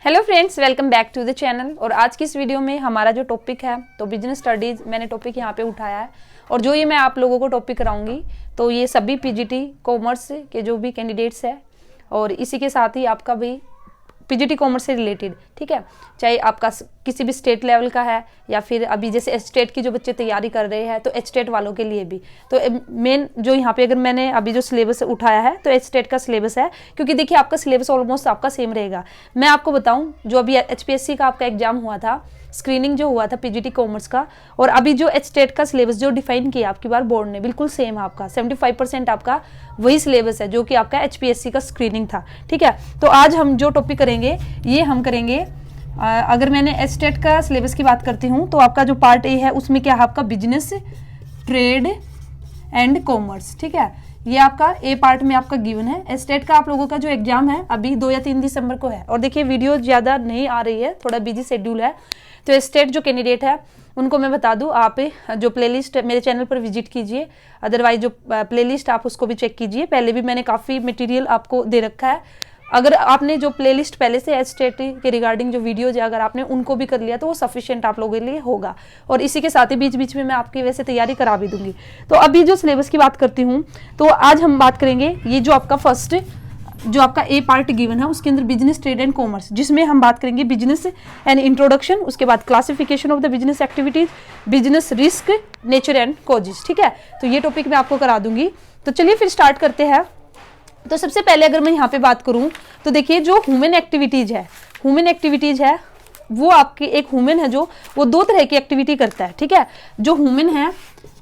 Hello friends, welcome back to the channel. और आज की इस वीडियो में हमारा जो टॉपिक है तो बिजनेस स्टडीज मैंने टॉपिक यहाँ पे उठाया है। और जो ये मैं आप लोगों को टॉपिक कराऊंगी तो ये सभी पीजीटी कॉमर्स के जो भी कैंडिडेट्स है और इसी के साथ ही आपका भी पीजीटी कॉमर्स से रिलेटेड, ठीक है, चाहे आपका किसी भी स्टेट लेवल का है या फिर अभी जैसे एच स्टेट की जो बच्चे तैयारी कर रहे हैं तो एच स्टेट वालों के लिए भी। तो मेन जो यहाँ पे अगर मैंने अभी जो सिलेबस उठाया है तो एच स्टेट का सिलेबस है, क्योंकि देखिए आपका सिलेबस ऑलमोस्ट आपका सेम रहेगा। मैं आपको बताऊँ, जो अभी एचपीएससी का आपका एग्जाम हुआ था, स्क्रीनिंग जो हुआ था पीजीटी कॉमर्स का, और अभी जो एच स्टेट का सिलेबस जो डिफाइन किया आपकी बार बोर्ड ने, बिल्कुल सेम है आपका। 75% आपका वही सिलेबस है जो कि आपका एचपीएससी का स्क्रीनिंग था, ठीक है। तो आज हम जो टॉपिक करेंगे ये हम करेंगे, अगर मैंने एच स्टेट का सिलेबस की बात करती हूँ तो आपका जो पार्ट ए है उसमें क्या है, आपका बिजनेस, ट्रेड एंड कॉमर्स, ठीक है। ये आपका ए पार्ट में आपका गिवन है। एच स्टेट का आप लोगों का जो एग्जाम है अभी 2 या 3 दिसंबर को है। और देखिए वीडियो ज़्यादा नहीं आ रही है, थोड़ा बिजी शेड्यूल है। तो एच स्टेट जो कैंडिडेट है उनको मैं बता दूं, आप जो प्लेलिस्ट मेरे चैनल पर विजिट कीजिए, अदरवाइज जो प्लेलिस्ट आप उसको भी चेक कीजिए। पहले भी मैंने काफ़ी मटेरियल आपको दे रखा है। अगर आपने जो प्लेलिस्ट पहले से एच स्टेट के रिगार्डिंग जो वीडियोज है अगर आपने उनको भी कर लिया तो वो सफिशिएंट आप लोगों के लिए होगा। और इसी के साथ ही बीच बीच में मैं आपकी वैसे तैयारी करा भी दूंगी। तो अभी जो सिलेबस की बात करती हूँ तो आज हम बात करेंगे ये जो आपका फर्स्ट जो आपका ए पार्ट गिवन है उसके अंदर बिजनेस, ट्रेड एंड कॉमर्स, जिसमें हम बात करेंगे बिजनेस एंड इंट्रोडक्शन, उसके बाद classification of the business activities, business risk, nature and causes, ठीक है। तो ये टॉपिक मैं आपको करा दूंगी। तो चलिए फिर स्टार्ट करते हैं। तो सबसे पहले अगर मैं यहाँ पे बात करूँ तो देखिए जो ह्यूमन एक्टिविटीज है वो आपकी एक ह्यूमन है जो वो 2 तरह की एक्टिविटी करता है, ठीक है। जो ह्यूमन है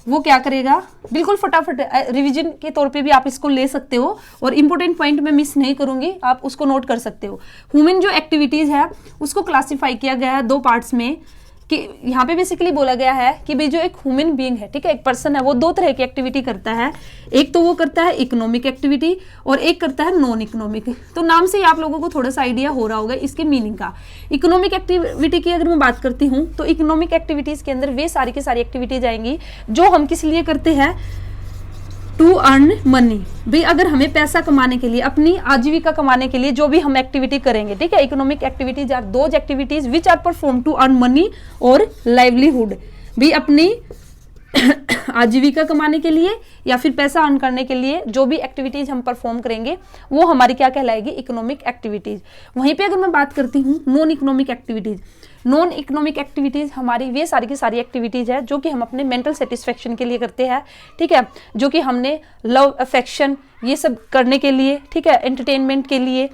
वो क्या करेगा, बिल्कुल फटाफट रिवीजन के तौर पे भी आप इसको ले सकते हो और इंपॉर्टेंट पॉइंट मैं मिस नहीं करूंगी, आप उसको नोट कर सकते हो। ह्यूमन जो एक्टिविटीज है उसको क्लासिफाई किया गया है 2 पार्ट्स में, कि यहाँ पे बेसिकली बोला गया है कि भाई जो एक ह्यूमन बीइंग है, ठीक है, एक पर्सन है, वो 2 तरह की एक्टिविटी करता है। एक तो वो करता है इकोनॉमिक एक्टिविटी और एक करता है नॉन इकोनॉमिक। तो नाम से ही आप लोगों को थोड़ा सा आइडिया हो रहा होगा इसके मीनिंग का। इकोनॉमिक एक्टिविटी की अगर मैं बात करती हूँ तो इकोनॉमिक एक्टिविटीज के अंदर वे सारी की सारी एक्टिविटीज आएंगी जो हम किस लिए करते हैं, टू अर्न मनी। भाई अगर हमें पैसा कमाने के लिए, अपनी आजीविका कमाने के लिए जो भी हम एक्टिविटी करेंगे, ठीक है, economic activities are those activities which are perform to earn money और लाइवलीहुड। भाई अपनी आजीविका कमाने के लिए या फिर पैसा अर्न करने के लिए जो भी एक्टिविटीज हम परफॉर्म करेंगे वो हमारी क्या कहलाएगी, इकोनॉमिक एक्टिविटीज। वहीं पे अगर मैं बात करती हूँ non economic activities, non economic activities हमारी वे सारी की सारी एक्टिविटीज है जो कि हम अपने मेंटल सेटिस्फेक्शन के लिए करते हैं, ठीक है, जो कि हमने लव, अफेक्शन, ये सब करने के लिए, ठीक है, एंटरटेनमेंट के लिए,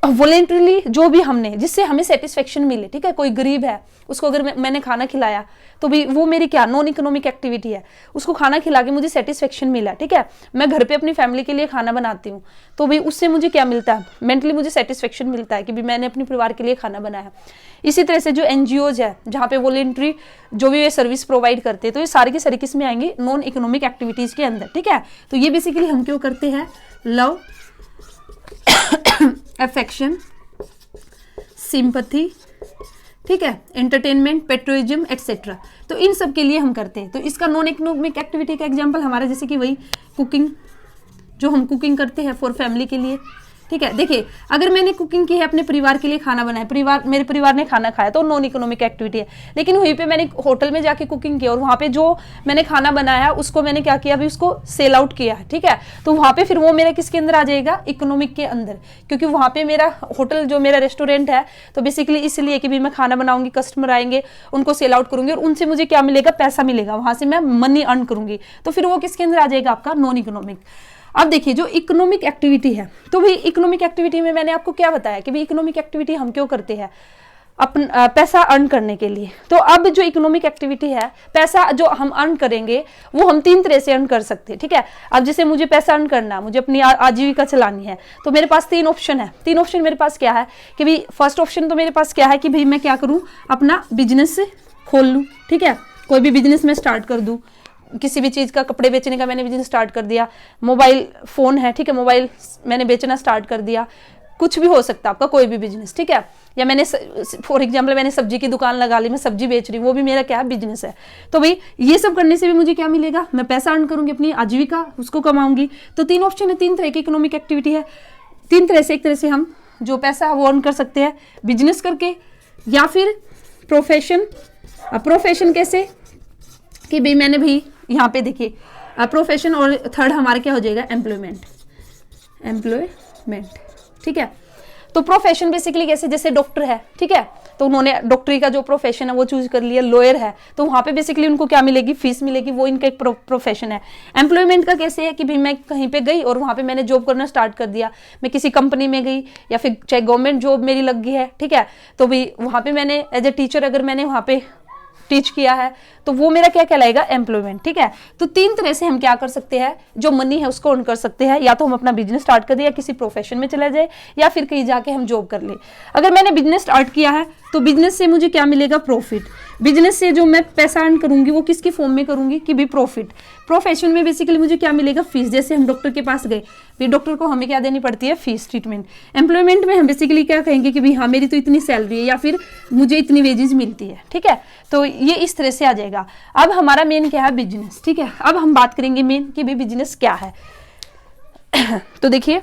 वॉलेंटरीली जो भी हमने, जिससे हमें सेटिस्फेक्शन मिले, ठीक है। कोई गरीब है उसको अगर मैंने खाना खिलाया तो भी वो मेरी क्या नॉन इकोनॉमिक एक्टिविटी है, उसको खाना खिला के मुझे सेटिस्फेक्शन मिला, ठीक है। मैं घर पे अपनी फैमिली के लिए खाना बनाती हूँ तो भी उससे मुझे क्या मिलता है, मेंटली मुझे सेटिस्फेक्शन मिलता है कि भी मैंने अपने परिवार के लिए खाना बनाया। इसी तरह से जो एनजीओज है जहाँ पे वॉलेंट्री जो भी वे सर्विस प्रोवाइड करते हैं तो ये सारी की सारी किस में आएंगे, नॉन इकोनॉमिक एक्टिविटीज के अंदर, ठीक है। तो ये बेसिकली हम क्यों करते हैं, लव, अफेक्शन, सिंपैथी, ठीक है, एंटरटेनमेंट, पेट्रोइज्म एक्सेट्रा, तो इन सब के लिए हम करते हैं। तो इसका नॉन इकोनॉमिक एक्टिविटी का एग्जांपल हमारा जैसे कि वही कुकिंग, जो हम कुकिंग करते हैं फॉर फैमिली के लिए, ठीक है। देखिए अगर मैंने कुकिंग की है, अपने परिवार के लिए खाना बनाया, मेरे परिवार ने खाना खाया तो नॉन इकोनॉमिक एक्टिविटी है। लेकिन वहीं पे मैंने होटल में जाके कुकिंग की और वहाँ पे जो मैंने खाना बनाया उसको मैंने क्या किया, अभी उसको सेल आउट किया है, ठीक है। तो वहाँ पे फिर वो मेरा किसके अंदर आ जाएगा, इकोनॉमिक के अंदर, क्योंकि वहाँ पे मेरा होटल जो मेरा रेस्टोरेंट है तो बेसिकली इसलिए कि भी मैं खाना बनाऊंगी, कस्टमर आएंगे, उनको सेल आउट करूंगी और उनसे मुझे क्या मिलेगा, पैसा मिलेगा, वहाँ से मैं मनी अर्न करूंगी। तो फिर वो किसके अंदर आ जाएगा, आपका नॉन इकोनॉमिक। अब देखिए जो इकोनॉमिक एक्टिविटी है, तो भाई इकोनॉमिक एक्टिविटी में मैंने आपको क्या बताया कि भाई इकोनॉमिक एक्टिविटी हम क्यों करते हैं, अपन पैसा अर्न करने के लिए। तो अब जो इकोनॉमिक एक्टिविटी है, पैसा जो हम अर्न करेंगे वो हम 3 तरह से अर्न कर सकते हैं, ठीक है। अब जैसे मुझे पैसा अर्न करना है, मुझे अपनी आजीविका चलानी है, तो मेरे पास 3 ऑप्शन है। 3 ऑप्शन मेरे पास क्या है कि भाई फर्स्ट ऑप्शन तो मेरे पास क्या है कि भाई मैं क्या करूँ, अपना बिजनेस खोल लूँ, ठीक है, कोई भी बिजनेस में स्टार्ट कर दूँ, किसी भी चीज़ का, कपड़े बेचने का मैंने बिजनेस स्टार्ट कर दिया, मोबाइल फ़ोन है, ठीक है, मोबाइल मैंने बेचना स्टार्ट कर दिया, कुछ भी हो सकता है आपका कोई भी बिजनेस, ठीक है। या मैंने फॉर एग्जांपल मैंने सब्जी की दुकान लगा ली, मैं सब्जी बेच रही हूँ, वो भी मेरा क्या बिजनेस है। तो भाई ये सब करने से भी मुझे क्या मिलेगा, मैं पैसा अर्न करूंगी, अपनी आजीविका उसको कमाऊंगी। तो 3 ऑप्शन है, 3 तरह की इकोनॉमिक एक्टिविटी है, 3 तरह से। एक तरह से हम जो पैसा है वो अर्न कर सकते हैं बिजनेस करके, या फिर प्रोफेशन। प्रोफेशन कैसे कि भाई मैंने भी यहाँ पे देखिए प्रोफेशन, और थर्ड हमारा क्या हो जाएगा एम्प्लॉयमेंट, ठीक है। तो प्रोफेशन बेसिकली कैसे, जैसे डॉक्टर है, ठीक है, तो उन्होंने डॉक्टरी का जो प्रोफेशन है वो चूज कर लिया। लॉयर है तो वहाँ पे बेसिकली उनको क्या मिलेगी, फीस मिलेगी, वो इनका एक प्रोफेशन है। एम्प्लॉयमेंट का कैसे है कि भाई मैं कहीं पे गई और वहाँ पे मैंने जॉब करना स्टार्ट कर दिया, मैं किसी कंपनी में गई या फिर चाहे गवर्नमेंट जॉब मेरी लग गई है, ठीक है, तो भाई वहाँ पे मैंने एज ए टीचर अगर मैंने वहाँ पे टीच किया है तो वो मेरा क्या कहलाएगा, एम्प्लॉयमेंट, ठीक है। तो तीन तरह से हम क्या कर सकते हैं, जो मनी है उसको अर्न कर सकते हैं, या तो हम अपना बिजनेस स्टार्ट कर दे, या किसी प्रोफेशन में चला जाए, या फिर कहीं जाके हम जॉब कर ले। अगर मैंने बिजनेस स्टार्ट किया है तो बिजनेस से मुझे क्या मिलेगा, प्रॉफिट। बिजनेस से जो मैं पैसा अर्न करूंगी वो किसकी फॉर्म में करूंगी कि भी प्रॉफिट। प्रोफेशन में बेसिकली मुझे क्या मिलेगा, फीस। जैसे हम डॉक्टर के पास गए, फिर डॉक्टर को हमें क्या देनी पड़ती है, फीस, ट्रीटमेंट। एम्प्लॉयमेंट में हम बेसिकली क्या कहेंगे कि भाई हाँ मेरी तो इतनी सैलरी है, या फिर मुझे इतनी वेजेस मिलती है, ठीक है। तो ये इस तरह से आ जाएगा। अब हमारा मेन क्या है, बिजनेस, ठीक है। अब हम बात करेंगे मेन कि भाई बिजनेस क्या है। तो देखिए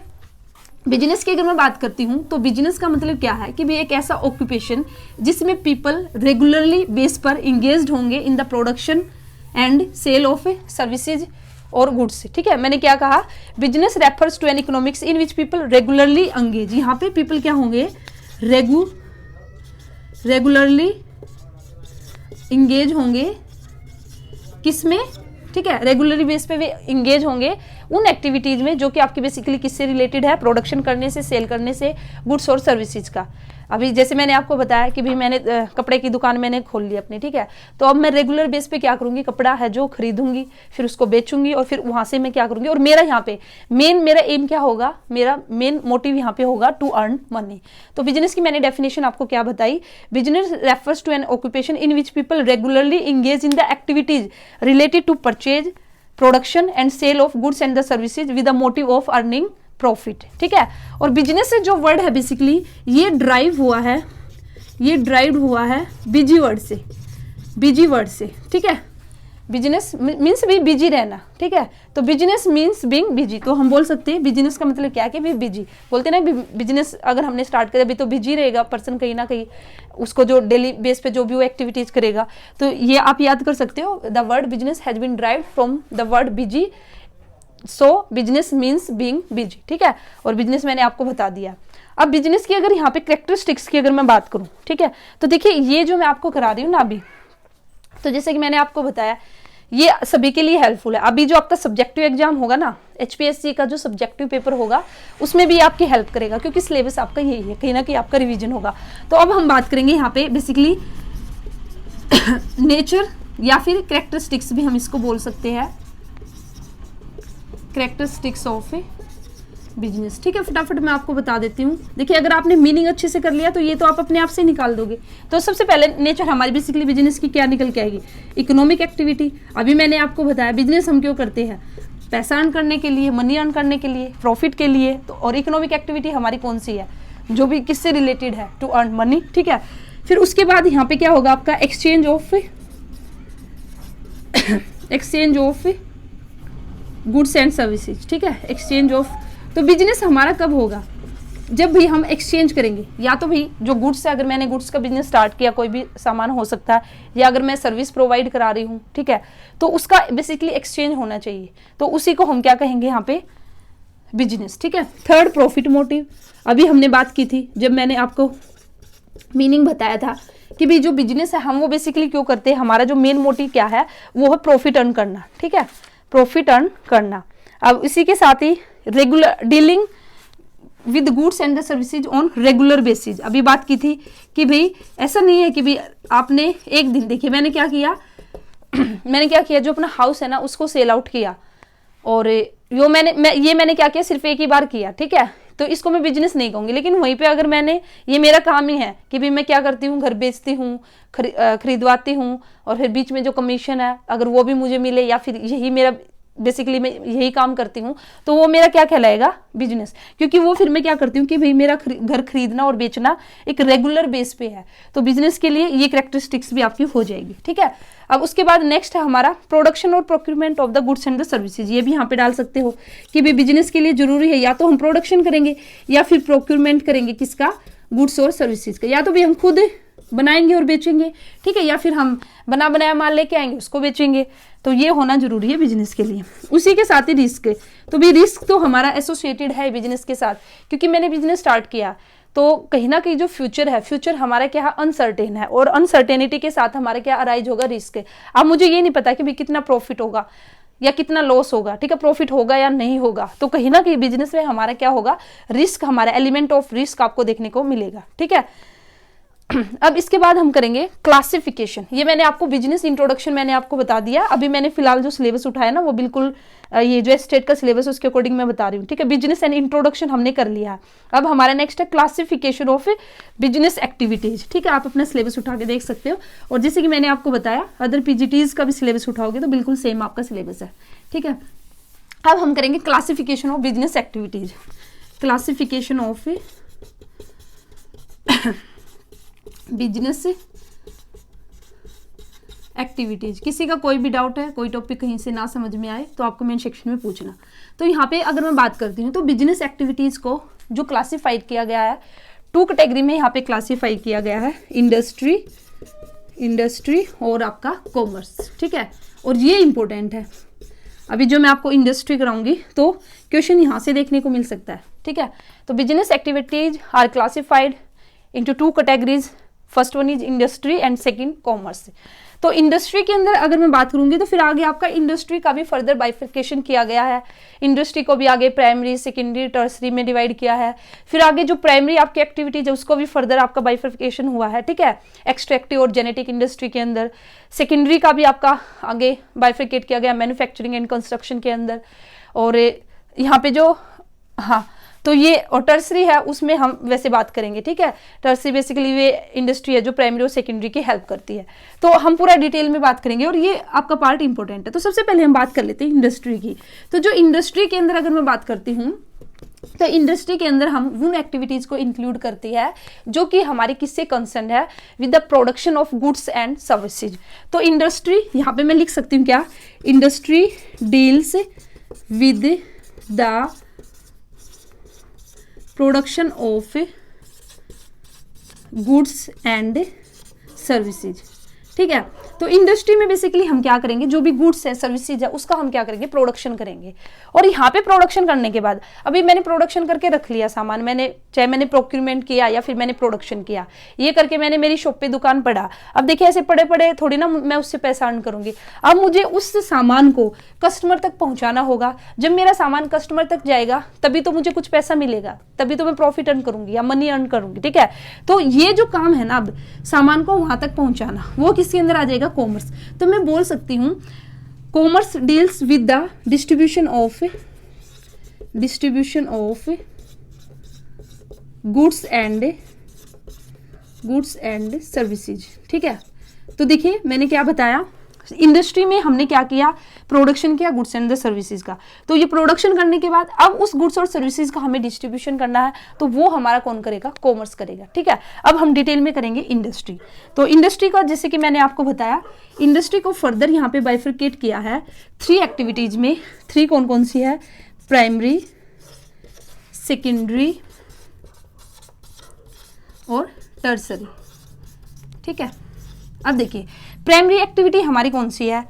बिजनेस की अगर मैं बात करती हूँ तो बिजनेस का मतलब क्या है कि भी एक ऐसा ऑक्यूपेशन जिसमें पीपल रेगुलरली बेस पर इंगेज्ड होंगे in the production and sale of services और गुड्स, ठीक है। मैंने क्या कहा, business refers to an economics in which people regularly engage. यहाँ पे पीपल क्या होंगे, रेगुलरली इंगेज होंगे किसमें, ठीक है, रेगुलरली बेस पे वे इंगेज होंगे उन एक्टिविटीज में जो कि आपकी बेसिकली किससे रिलेटेड है, प्रोडक्शन करने से, सेल करने से, गुड्स और सर्विसेज का। अभी जैसे मैंने आपको बताया कि भाई मैंने कपड़े की दुकान मैंने खोल ली अपनी, ठीक है, तो अब मैं रेगुलर बेस पे क्या करूंगी, कपड़ा है जो खरीदूंगी, फिर उसको बेचूंगी, और फिर वहां से मैं क्या करूंगी, और मेरा यहाँ पे मेरा एम क्या होगा, मेरा मेन मोटिव यहाँ पे होगा टू अर्न मनी। तो बिजनेस की मैंने डेफिनेशन आपको क्या बताई, business refers to an occupation in which people regularly engage in the activities related to purchase, production and sale of goods and the services with the motive of earning profit, ठीक है। और business से जो word है basically ये drive हुआ है busy word से, ठीक है। बिजनेस मीन्स भी बिजी रहना, ठीक है। तो बिजनेस मीन्स बीइंग बिजी, तो हम बोल सकते हैं बिजनेस का मतलब क्या है कि भी बिजी। बोलते हैं ना बिजनेस अगर हमने स्टार्ट किया अभी तो बिजी रहेगा पर्सन कहीं ना कहीं, उसको जो डेली बेस पे जो भी वो एक्टिविटीज करेगा। तो ये आप याद कर सकते हो, the word business has been derived from the word busy, so business means being busy, ठीक है। और बिजनेस मैंने आपको बता दिया। अब बिजनेस की अगर यहाँ पे कैरेक्टरिस्टिक्स की अगर मैं बात करूँ, ठीक है, तो देखिए ये जो मैं आपको करा रही हूँ ना अभी, तो जैसे कि मैंने आपको बताया ये सभी के लिए हेल्पफुल है। अभी जो आपका सब्जेक्टिव एग्जाम होगा ना, HPSC का जो सब्जेक्टिव पेपर होगा उसमें भी आपकी हेल्प करेगा, क्योंकि सिलेबस आपका यही है, कहीं ना कहीं आपका रिवीजन होगा। तो अब हम बात करेंगे यहाँ पे बेसिकली नेचर या फिर कैरेक्टरिस्टिक्स भी हम इसको बोल सकते हैं, कैरेक्टरिस्टिक्स ऑफ बिजनेस, ठीक है। फटाफट मैं आपको बता देती हूँ। देखिए अगर आपने मीनिंग अच्छे से कर लिया तो ये तो आप अपने आप से निकाल दोगे। तो सबसे पहले नेचर हमारी बेसिकली बिजनेस की क्या निकल के आएगी, इकोनॉमिक एक्टिविटी। अभी मैंने आपको बताया बिजनेस हम क्यों करते हैं, पैसा अर्न करने के लिए, मनी अर्न करने के लिए, प्रॉफिट के लिए। तो और इकोनॉमिक एक्टिविटी हमारी कौन सी है, जो भी किससे रिलेटेड है, टू अर्न मनी, ठीक है। फिर उसके बाद यहाँ पे क्या होगा आपका exchange of goods and services, ठीक है, एक्सचेंज ऑफ। तो बिजनेस हमारा कब होगा, जब भी हम एक्सचेंज करेंगे, या तो भी जो गुड्स है, अगर मैंने गुड्स का बिजनेस स्टार्ट किया, कोई भी सामान हो सकता है, या अगर मैं सर्विस प्रोवाइड करा रही हूँ, ठीक है, तो उसका बेसिकली एक्सचेंज होना चाहिए। तो उसी को हम क्या कहेंगे यहाँ पे, बिजनेस, ठीक है। थर्ड प्रॉफिट मोटिव, अभी हमने बात की थी जब मैंने आपको मीनिंग बताया था कि भाई जो बिजनेस है हम वो बेसिकली क्यों करते हैं, हमारा जो मेन मोटिव क्या है वो है प्रॉफिट अर्न करना, ठीक है, प्रॉफिट अर्न करना। अब इसी के साथ ही regular dealing with goods and the services on regular basis. अभी बात की थी कि भाई ऐसा नहीं है कि भाई आपने एक दिन, देखिए मैंने क्या किया जो अपना हाउस है ना उसको सेल आउट किया, और मैंने क्या किया, सिर्फ एक ही बार किया, ठीक है। तो इसको मैं बिजनेस नहीं कहूंगी, लेकिन वहीं पे अगर मैंने, ये मेरा काम ही है कि भाई मैं क्या करती हूँ, घर बेचती हूँ, खरीदवाती हूँ, और फिर बीच में जो कमीशन है अगर वो भी मुझे मिले, या फिर यही मेरा बेसिकली मैं यही काम करती हूँ, तो वो मेरा क्या कहलाएगा, बिजनेस। क्योंकि वो फिर मैं क्या करती हूँ कि भाई मेरा घर खरीदना और बेचना एक रेगुलर बेस पे है, तो बिजनेस के लिए ये कैरेक्टरिस्टिक्स भी आपकी हो जाएगी, ठीक है। अब उसके बाद नेक्स्ट है हमारा प्रोडक्शन और procurement of the goods and the services. ये भी यहाँ पे डाल सकते हो कि भाई बिजनेस के लिए जरूरी है या तो हम प्रोडक्शन करेंगे या फिर प्रोक्यूरमेंट करेंगे, किसका, गुड्स और सर्विसेज का। या तो भी हम खुद बनाएंगे और बेचेंगे, ठीक है, या फिर हम बना बनाया माल लेके आएंगे उसको बेचेंगे। तो ये होना जरूरी है बिजनेस के लिए। उसी के साथ ही रिस्क, तो भी रिस्क तो हमारा एसोसिएटेड है बिजनेस के साथ, क्योंकि मैंने बिजनेस स्टार्ट किया तो कहीं ना कहीं जो फ्यूचर है, फ्यूचर हमारा क्या है, अनसर्टेन है, और अनसर्टेनिटी के साथ हमारा क्या अराइज होगा, रिस्क है। अब मुझे ये नहीं पता कि भाई कितना प्रॉफिट होगा या कितना लॉस होगा, ठीक है, प्रॉफिट होगा या नहीं होगा। तो कहीं ना कहीं बिजनेस में हमारा क्या होगा, रिस्क, हमारा एलिमेंट ऑफ रिस्क आपको देखने को मिलेगा, ठीक है। अब इसके बाद हम करेंगे क्लासिफिकेशन। ये मैंने आपको बिजनेस इंट्रोडक्शन मैंने आपको बता दिया। अभी मैंने फिलहाल जो सिलेबस उठाया ना वो बिल्कुल ये जो स्टेट का सिलेबस उसके अकॉर्डिंग मैं बता रही हूँ, ठीक है। बिजनेस एंड इंट्रोडक्शन हमने कर लिया है। अब हमारा नेक्स्ट है क्लासिफिकेशन ऑफ बिजनेस एक्टिविटीज, ठीक है। आप अपना सिलेबस उठा के देख सकते हो, और जैसे कि मैंने आपको बताया अदर पीजीटीज का भी सिलेबस उठाओगे तो बिल्कुल सेम आपका सिलेबस है, ठीक है। अब हम करेंगे classification of business activities, classification of business activities. किसी का कोई भी डाउट है, कोई टॉपिक कहीं से ना समझ में आए तो आपको मेन सेक्शन में पूछना। तो यहाँ पे अगर मैं बात करती हूँ तो बिजनेस एक्टिविटीज को जो क्लासिफाइड किया गया है, 2 कैटेगरी में यहाँ पे क्लासिफाई किया गया है, इंडस्ट्री और आपका कॉमर्स, ठीक है। और ये इंपॉर्टेंट है, अभी जो मैं आपको इंडस्ट्री कराऊंगी तो क्वेश्चन यहाँ से देखने को मिल सकता है, ठीक है। तो business activities are classified into 2 categories, first one is industry and second commerce. तो इंडस्ट्री के अंदर अगर मैं बात करूंगी तो फिर आगे आपका इंडस्ट्री का भी फर्दर बाइफिकेशन किया गया है। इंडस्ट्री को भी आगे प्राइमरी, सेकेंडरी, टर्सरी में डिवाइड किया है। फिर आगे जो प्राइमरी आपकी एक्टिविटीज है उसको भी फर्दर आपका बाइफिकेशन हुआ है, ठीक है, एक्सट्रैक्टिव और जेनेटिक इंडस्ट्री के अंदर। सेकेंडरी का भी आपका आगे बाइफिकेट किया गया मैन्युफैक्चरिंग एंड कंस्ट्रक्शन के अंदर। और यहाँ पे जो तो ये और टर्सरी है उसमें हम वैसे बात करेंगे, ठीक है। टर्सरी बेसिकली वे इंडस्ट्री है जो प्राइमरी और सेकेंडरी की हेल्प करती है, तो हम पूरा डिटेल में बात करेंगे और ये आपका पार्ट इंपॉर्टेंट है। तो सबसे पहले हम बात कर लेते हैं इंडस्ट्री की। तो जो इंडस्ट्री के अंदर अगर मैं बात करती हूँ तो इंडस्ट्री के अंदर हम उन एक्टिविटीज को इंक्लूड करती है जो कि हमारे किससे कंसर्न है, with the production of goods and services. तो इंडस्ट्री यहाँ पे मैं लिख सकती हूँ क्या, industry deals with the production of goods and services, ठीक है। तो इंडस्ट्री में बेसिकली हम क्या करेंगे, जो भी गुड्स है, सर्विसेज है, उसका हम क्या करेंगे, प्रोडक्शन करेंगे। और यहाँ पे प्रोडक्शन करने के बाद अभी मैंने प्रोडक्शन करके रख लिया सामान, मैंने चाहे मैंने प्रोक्यूरमेंट किया या फिर मैंने प्रोडक्शन किया, ये करके मैंने मेरी शॉप पे दुकान पड़ा। अब देखिए ऐसे पड़े पड़े थोड़ी ना मैं उससे पैसा अर्न करूंगी। अब मुझे उस सामान को कस्टमर तक पहुंचाना होगा। जब मेरा सामान कस्टमर तक जाएगा तभी तो मुझे कुछ पैसा मिलेगा, तभी तो मैं प्रॉफिट अर्न करूंगी या मनी अर्न करूंगी, ठीक है। तो ये जो काम है ना, अब सामान को वहां तक पहुंचाना, वो किसके अंदर आ जाएगा, कॉमर्स। तो मैं बोल सकती हूँ commerce deals with the distribution of goods and services, ठीक है। तो देखिए मैंने क्या बताया, इंडस्ट्री में हमने क्या किया, प्रोडक्शन किया गुड्स एंड द सर्विसेज का। तो ये प्रोडक्शन करने के बाद अब उस गुड्स और सर्विसेज का हमें डिस्ट्रीब्यूशन करना है, तो वो हमारा कौन करेगा, कॉमर्स करेगा, ठीक है। अब हम डिटेल में करेंगे इंडस्ट्री। तो इंडस्ट्री का जैसे कि मैंने आपको बताया, इंडस्ट्री को फर्दर यहाँ पे बाइफरकेट किया है 3 एक्टिविटीज में। 3 कौन कौन सी है, प्राइमरी, सेकेंडरी और टर्सरी, ठीक है। अब देखिए प्राइमरी एक्टिविटी हमारी कौन सी है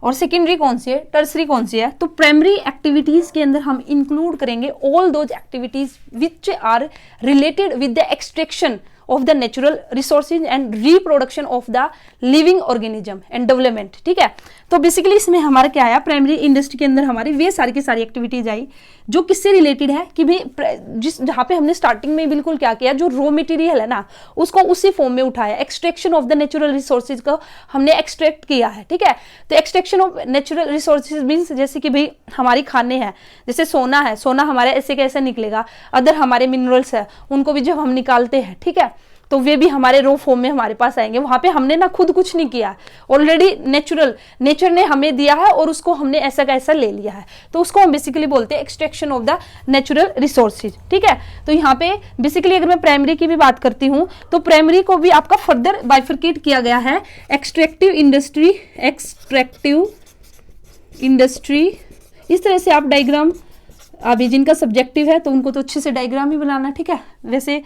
और सेकेंडरी कौन सी है, टर्सरी कौन सी है। तो प्राइमरी एक्टिविटीज के अंदर हम इंक्लूड करेंगे all those activities which are related with the extraction of the natural resources and reproduction of the living organism and development, ठीक है। तो बेसिकली इसमें हमारा क्या आया, प्राइमरी इंडस्ट्री के अंदर हमारी वे सारी की सारी एक्टिविटीज आई जो किससे रिलेटेड है कि भाई जिस जहाँ पे हमने स्टार्टिंग में बिल्कुल क्या किया, जो रॉ मटेरियल है ना उसको उसी फॉर्म में उठाया, extraction of the natural resources को हमने एक्सट्रैक्ट किया है, ठीक है। तो extraction of natural resources means जैसे कि भाई हमारी खाने हैं, जैसे सोना है, सोना हमारे ऐसे कैसे निकलेगा, अदर हमारे मिनरल्स है उनको भी जब हम निकालते हैं, ठीक है, तो वे भी हमारे रो फॉर्म में हमारे पास आएंगे। वहां पे हमने ना खुद कुछ नहीं किया, ऑलरेडी नेचर ने हमें दिया है और उसको हमने ऐसा का ऐसा ले लिया है, तो उसको हम बेसिकली बोलते हैं extraction of the natural resources. ठीक है, तो यहाँ पे बेसिकली अगर मैं प्राइमरी की भी बात करती हूँ तो प्राइमरी को भी आपका फर्दर बाइफरकेट किया गया है, एक्सट्रैक्टिव इंडस्ट्री। इस तरह से आप डायग्राम, अभी जिनका सब्जेक्टिव है तो उनको तो अच्छे से डायग्राम ही बनाना, ठीक है। वैसे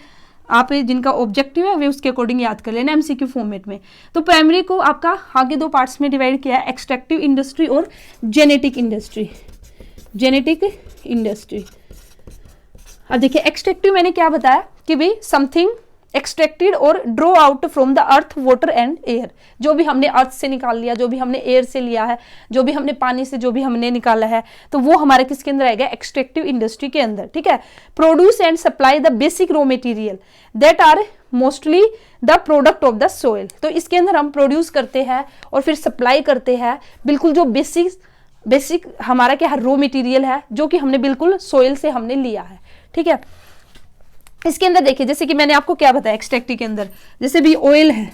आप जिनका ऑब्जेक्टिव है वे उसके अकॉर्डिंग याद कर लेना एमसीक्यू फॉर्मेट में। तो प्राइमरी को आपका आगे दो पार्ट्स में डिवाइड किया है, एक्सट्रैक्टिव इंडस्ट्री और जेनेटिक इंडस्ट्री। अब देखिए एक्सट्रैक्टिव मैंने क्या बताया कि भाई समथिंग एक्सट्रैक्टेड और draw out from the earth, water and air. जो भी हमने अर्थ से निकाल लिया, जो भी हमने एयर से लिया है, जो भी हमने पानी से जो भी हमने निकाला है, तो वो हमारे किसके अंदर आएगा, एक्सट्रैक्टिव इंडस्ट्री के अंदर। ठीक है, produce and supply the basic raw material that are mostly the product of the soil. तो इसके अंदर हम प्रोड्यूस करते हैं और फिर सप्लाई करते हैं बिल्कुल जो बेसिक हमारा क्या है, रॉ मटेरियल है, जो कि हमने बिल्कुल सोइल से हमने लिया है। ठीक है, इसके अंदर देखिए जैसे कि मैंने आपको क्या बताया एक्सट्रैक्टिव के अंदर, जैसे भी ऑयल है,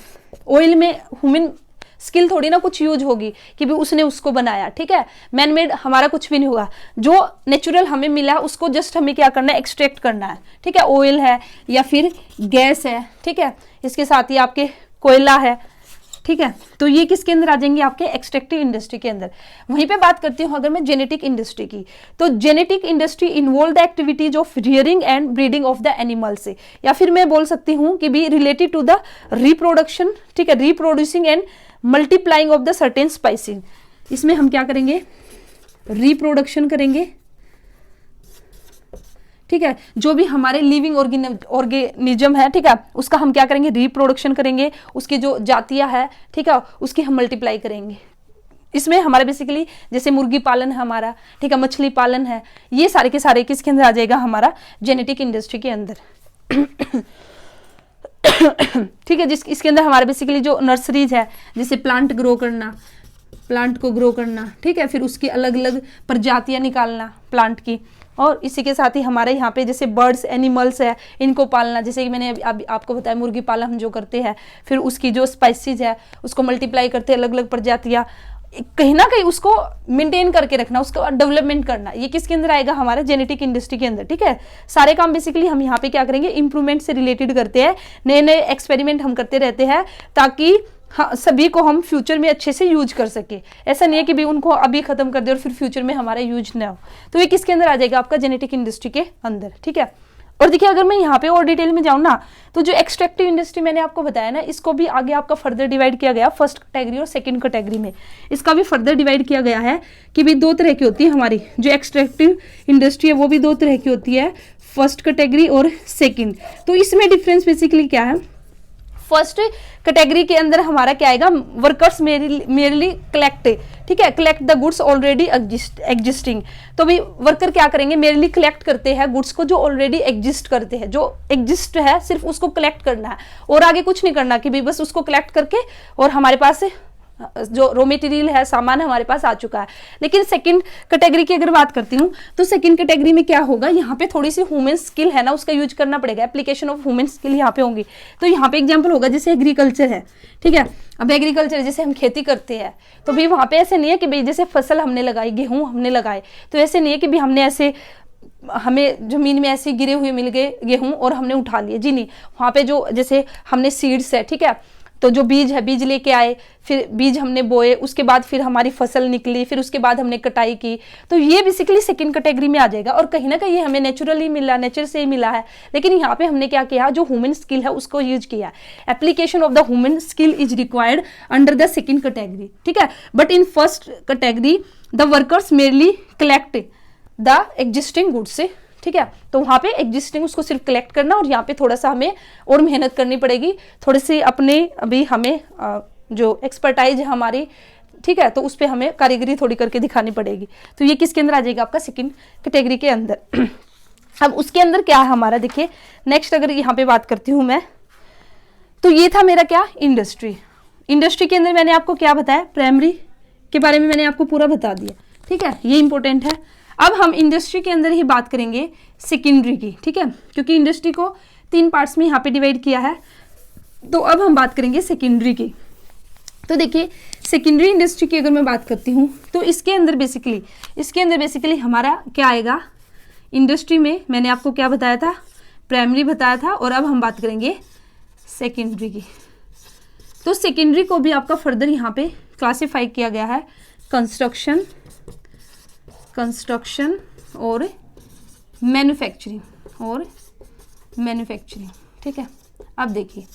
ऑयल में ह्यूमन स्किल थोड़ी ना कुछ यूज होगी कि भी उसने उसको बनाया। ठीक है, मैन मेड हमारा कुछ भी नहीं होगा, जो नेचुरल हमें मिला उसको जस्ट हमें क्या करना है, एक्सट्रैक्ट करना है। ठीक है, ऑयल है या फिर गैस है, ठीक है, इसके साथ ही आपके कोयला है। ठीक है, तो ये किसके अंदर आ जाएंगे, आपके एक्सट्रैक्टिव इंडस्ट्री के अंदर। वहीं पे बात करती हूँ अगर मैं जेनेटिक इंडस्ट्री की, तो genetic industry involve the activities of rearing and breeding of the animal से, या फिर मैं बोल सकती हूँ कि भी रिलेटेड टू द रिप्रोडक्शन। ठीक है, reproducing and multiplying of the certain species. इसमें हम क्या करेंगे, रिप्रोडक्शन करेंगे। ठीक है, जो भी हमारे लिविंग ऑर्गेनिज्म है, ठीक है, उसका हम क्या करेंगे, रिप्रोडक्शन करेंगे, उसकी जो जातियां है, ठीक है, उसकी हम मल्टीप्लाई करेंगे। इसमें हमारा बेसिकली जैसे मुर्गी पालन है हमारा, ठीक है, मछली पालन है, ये सारे के सारे किसके अंदर आ जाएगा, हमारा जेनेटिक इंडस्ट्री के अंदर। ठीक है, इसके अंदर हमारे बेसिकली जो नर्सरीज है, जैसे प्लांट को ग्रो करना, ठीक है, फिर उसकी अलग अलग प्रजातियां निकालना प्लांट की, और इसी के साथ ही हमारे यहाँ पे जैसे बर्ड्स एनिमल्स है, इनको पालना, जैसे कि मैंने अभी आपको बताया मुर्गी पालन हम जो करते हैं, फिर उसकी जो स्पाइसीज है उसको मल्टीप्लाई करते हैं, अलग अलग प्रजातियाँ, कहीं ना कहीं उसको मेंटेन करके रखना, उसको डेवलपमेंट करना, ये किसके अंदर आएगा, हमारे जेनेटिक इंडस्ट्री के अंदर। ठीक है, सारे काम बेसिकली हम यहाँ पे क्या करेंगे, इंप्रूवमेंट से रिलेटेड करते हैं, नए नए एक्सपेरिमेंट हम करते रहते हैं, ताकि हाँ सभी को हम फ्यूचर में अच्छे से यूज कर सके। ऐसा नहीं है कि भी उनको अभी खत्म कर दे और फिर फ्यूचर में हमारा यूज ना हो। तो ये किसके अंदर आ जाएगा, आपका जेनेटिक इंडस्ट्री के अंदर। ठीक है, और देखिए अगर मैं यहाँ पे और डिटेल में जाऊँ ना, तो जो एक्सट्रैक्टिव इंडस्ट्री मैंने आपको बताया ना, इसको भी आगे आपका फर्दर डिवाइड किया गया फर्स्ट कैटेगरी और सेकंड कैटेगरी में। इसका भी फर्दर डिवाइड किया गया है कि भी दो तरह की होती है हमारी जो एक्सट्रैक्टिव इंडस्ट्री है, वो भी दो तरह की होती है, फर्स्ट कैटेगरी और सेकेंड। तो इसमें डिफरेंस बेसिकली क्या है, फर्स्ट कैटेगरी के अंदर हमारा क्या आएगा, वर्कर्स मेरली कलेक्ट, ठीक है, collect the goods already existing. तो भाई वर्कर क्या करेंगे, मेरली कलेक्ट करते हैं गुड्स को जो ऑलरेडी एग्जिस्ट करते हैं, जो एग्जिस्ट है सिर्फ उसको कलेक्ट करना है और आगे कुछ नहीं करना, कि भाई बस उसको कलेक्ट करके और हमारे पास जो रॉ मटेरियल है, सामान हमारे पास आ चुका है। लेकिन सेकंड कैटेगरी की अगर बात करती हूँ तो सेकंड कैटेगरी में क्या होगा, यहाँ पे थोड़ी सी ह्यूमन स्किल है ना, उसका यूज करना पड़ेगा, एप्लीकेशन ऑफ ह्यूमन स्किल यहाँ पे होंगी। तो यहाँ पे एग्जांपल होगा जैसे एग्रीकल्चर है, ठीक है, अब एग्रीकल्चर जैसे हम खेती करते हैं, तो भाई वहाँ पे ऐसे नहीं है कि भाई जैसे फसल हमने लगाई, गेहूँ हमने लगाए, तो ऐसे नहीं है कि भाई हमने ऐसे हमें जमीन में ऐसे गिरे हुए मिल गए गेहूं और हमने उठा लिए, जी नहीं, वहाँ पे जो जैसे हमने सीड्स है, ठीक है, तो जो बीज है, बीज लेके आए, फिर बीज हमने बोए, उसके बाद फिर हमारी फसल निकली, फिर उसके बाद हमने कटाई की, तो ये बेसिकली सेकंड कैटेगरी में आ जाएगा। और कहीं ना कहीं हमें नेचुरली मिला, नेचर से ही मिला है, लेकिन यहाँ पे हमने क्या किया, जो ह्यूमन स्किल है उसको यूज किया। Application of the human skill is required under the second category, ठीक है, but in first category the workers merely collect the existing goods से, ठीक है, तो वहाँ पे एग्जिस्टिंग उसको सिर्फ कलेक्ट करना, और यहाँ पे थोड़ा सा हमें और मेहनत करनी पड़ेगी, थोड़ी सी अपने अभी हमें जो एक्सपर्टाइज है हमारी, ठीक है, तो उस पर हमें कारीगरी थोड़ी करके दिखानी पड़ेगी। तो ये किसके अंदर आ जाएगा, आपका सेकंड कैटेगरी के अंदर। अब उसके अंदर क्या है हमारा, देखिए नेक्स्ट अगर यहाँ पे बात करती हूँ मैं, तो ये था मेरा क्या, इंडस्ट्री। इंडस्ट्री के अंदर मैंने आपको क्या बताया, प्राइमरी के बारे में मैंने आपको पूरा बता दिया, ठीक है, ये इंपॉर्टेंट है। अब हम इंडस्ट्री के अंदर ही बात करेंगे सेकेंडरी की, ठीक है, क्योंकि इंडस्ट्री को 3 पार्ट्स में यहाँ पे डिवाइड किया है, तो अब हम बात करेंगे सेकेंडरी की। तो देखिए सेकेंडरी इंडस्ट्री की अगर मैं बात करती हूँ तो इसके अंदर बेसिकली हमारा क्या आएगा, इंडस्ट्री में मैंने आपको क्या बताया था, प्राइमरी बताया था, और अब हम बात करेंगे सेकेंडरी की। तो सेकेंडरी को भी आपका फर्दर यहाँ पे क्लासिफाई किया गया है कंस्ट्रक्शन और मैन्युफैक्चरिंग ठीक है। अब देखिए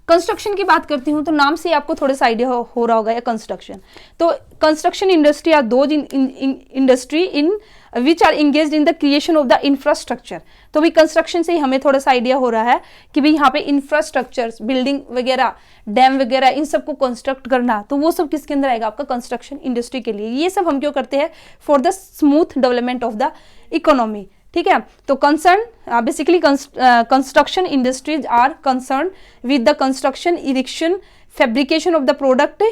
कंस्ट्रक्शन की बात करती हूँ तो नाम से आपको थोड़ा सा आइडिया हो रहा होगा, या कंस्ट्रक्शन। तो construction industry are those industry in which are engaged in the creation of the infrastructure. तो भाई कंस्ट्रक्शन से ही हमें थोड़ा सा आइडिया हो रहा है कि भाई यहाँ पे इंफ्रास्ट्रक्चर्स, बिल्डिंग वगैरह, डैम वगैरह, इन सबको कंस्ट्रक्ट करना, तो वो सब किसके अंदर आएगा, आपका कंस्ट्रक्शन इंडस्ट्री के लिए। ये सब हम क्यों करते हैं, for the smooth development of the economy, ठीक है। तो concern basically construction industries are concern with the construction, erection, fabrication of the product,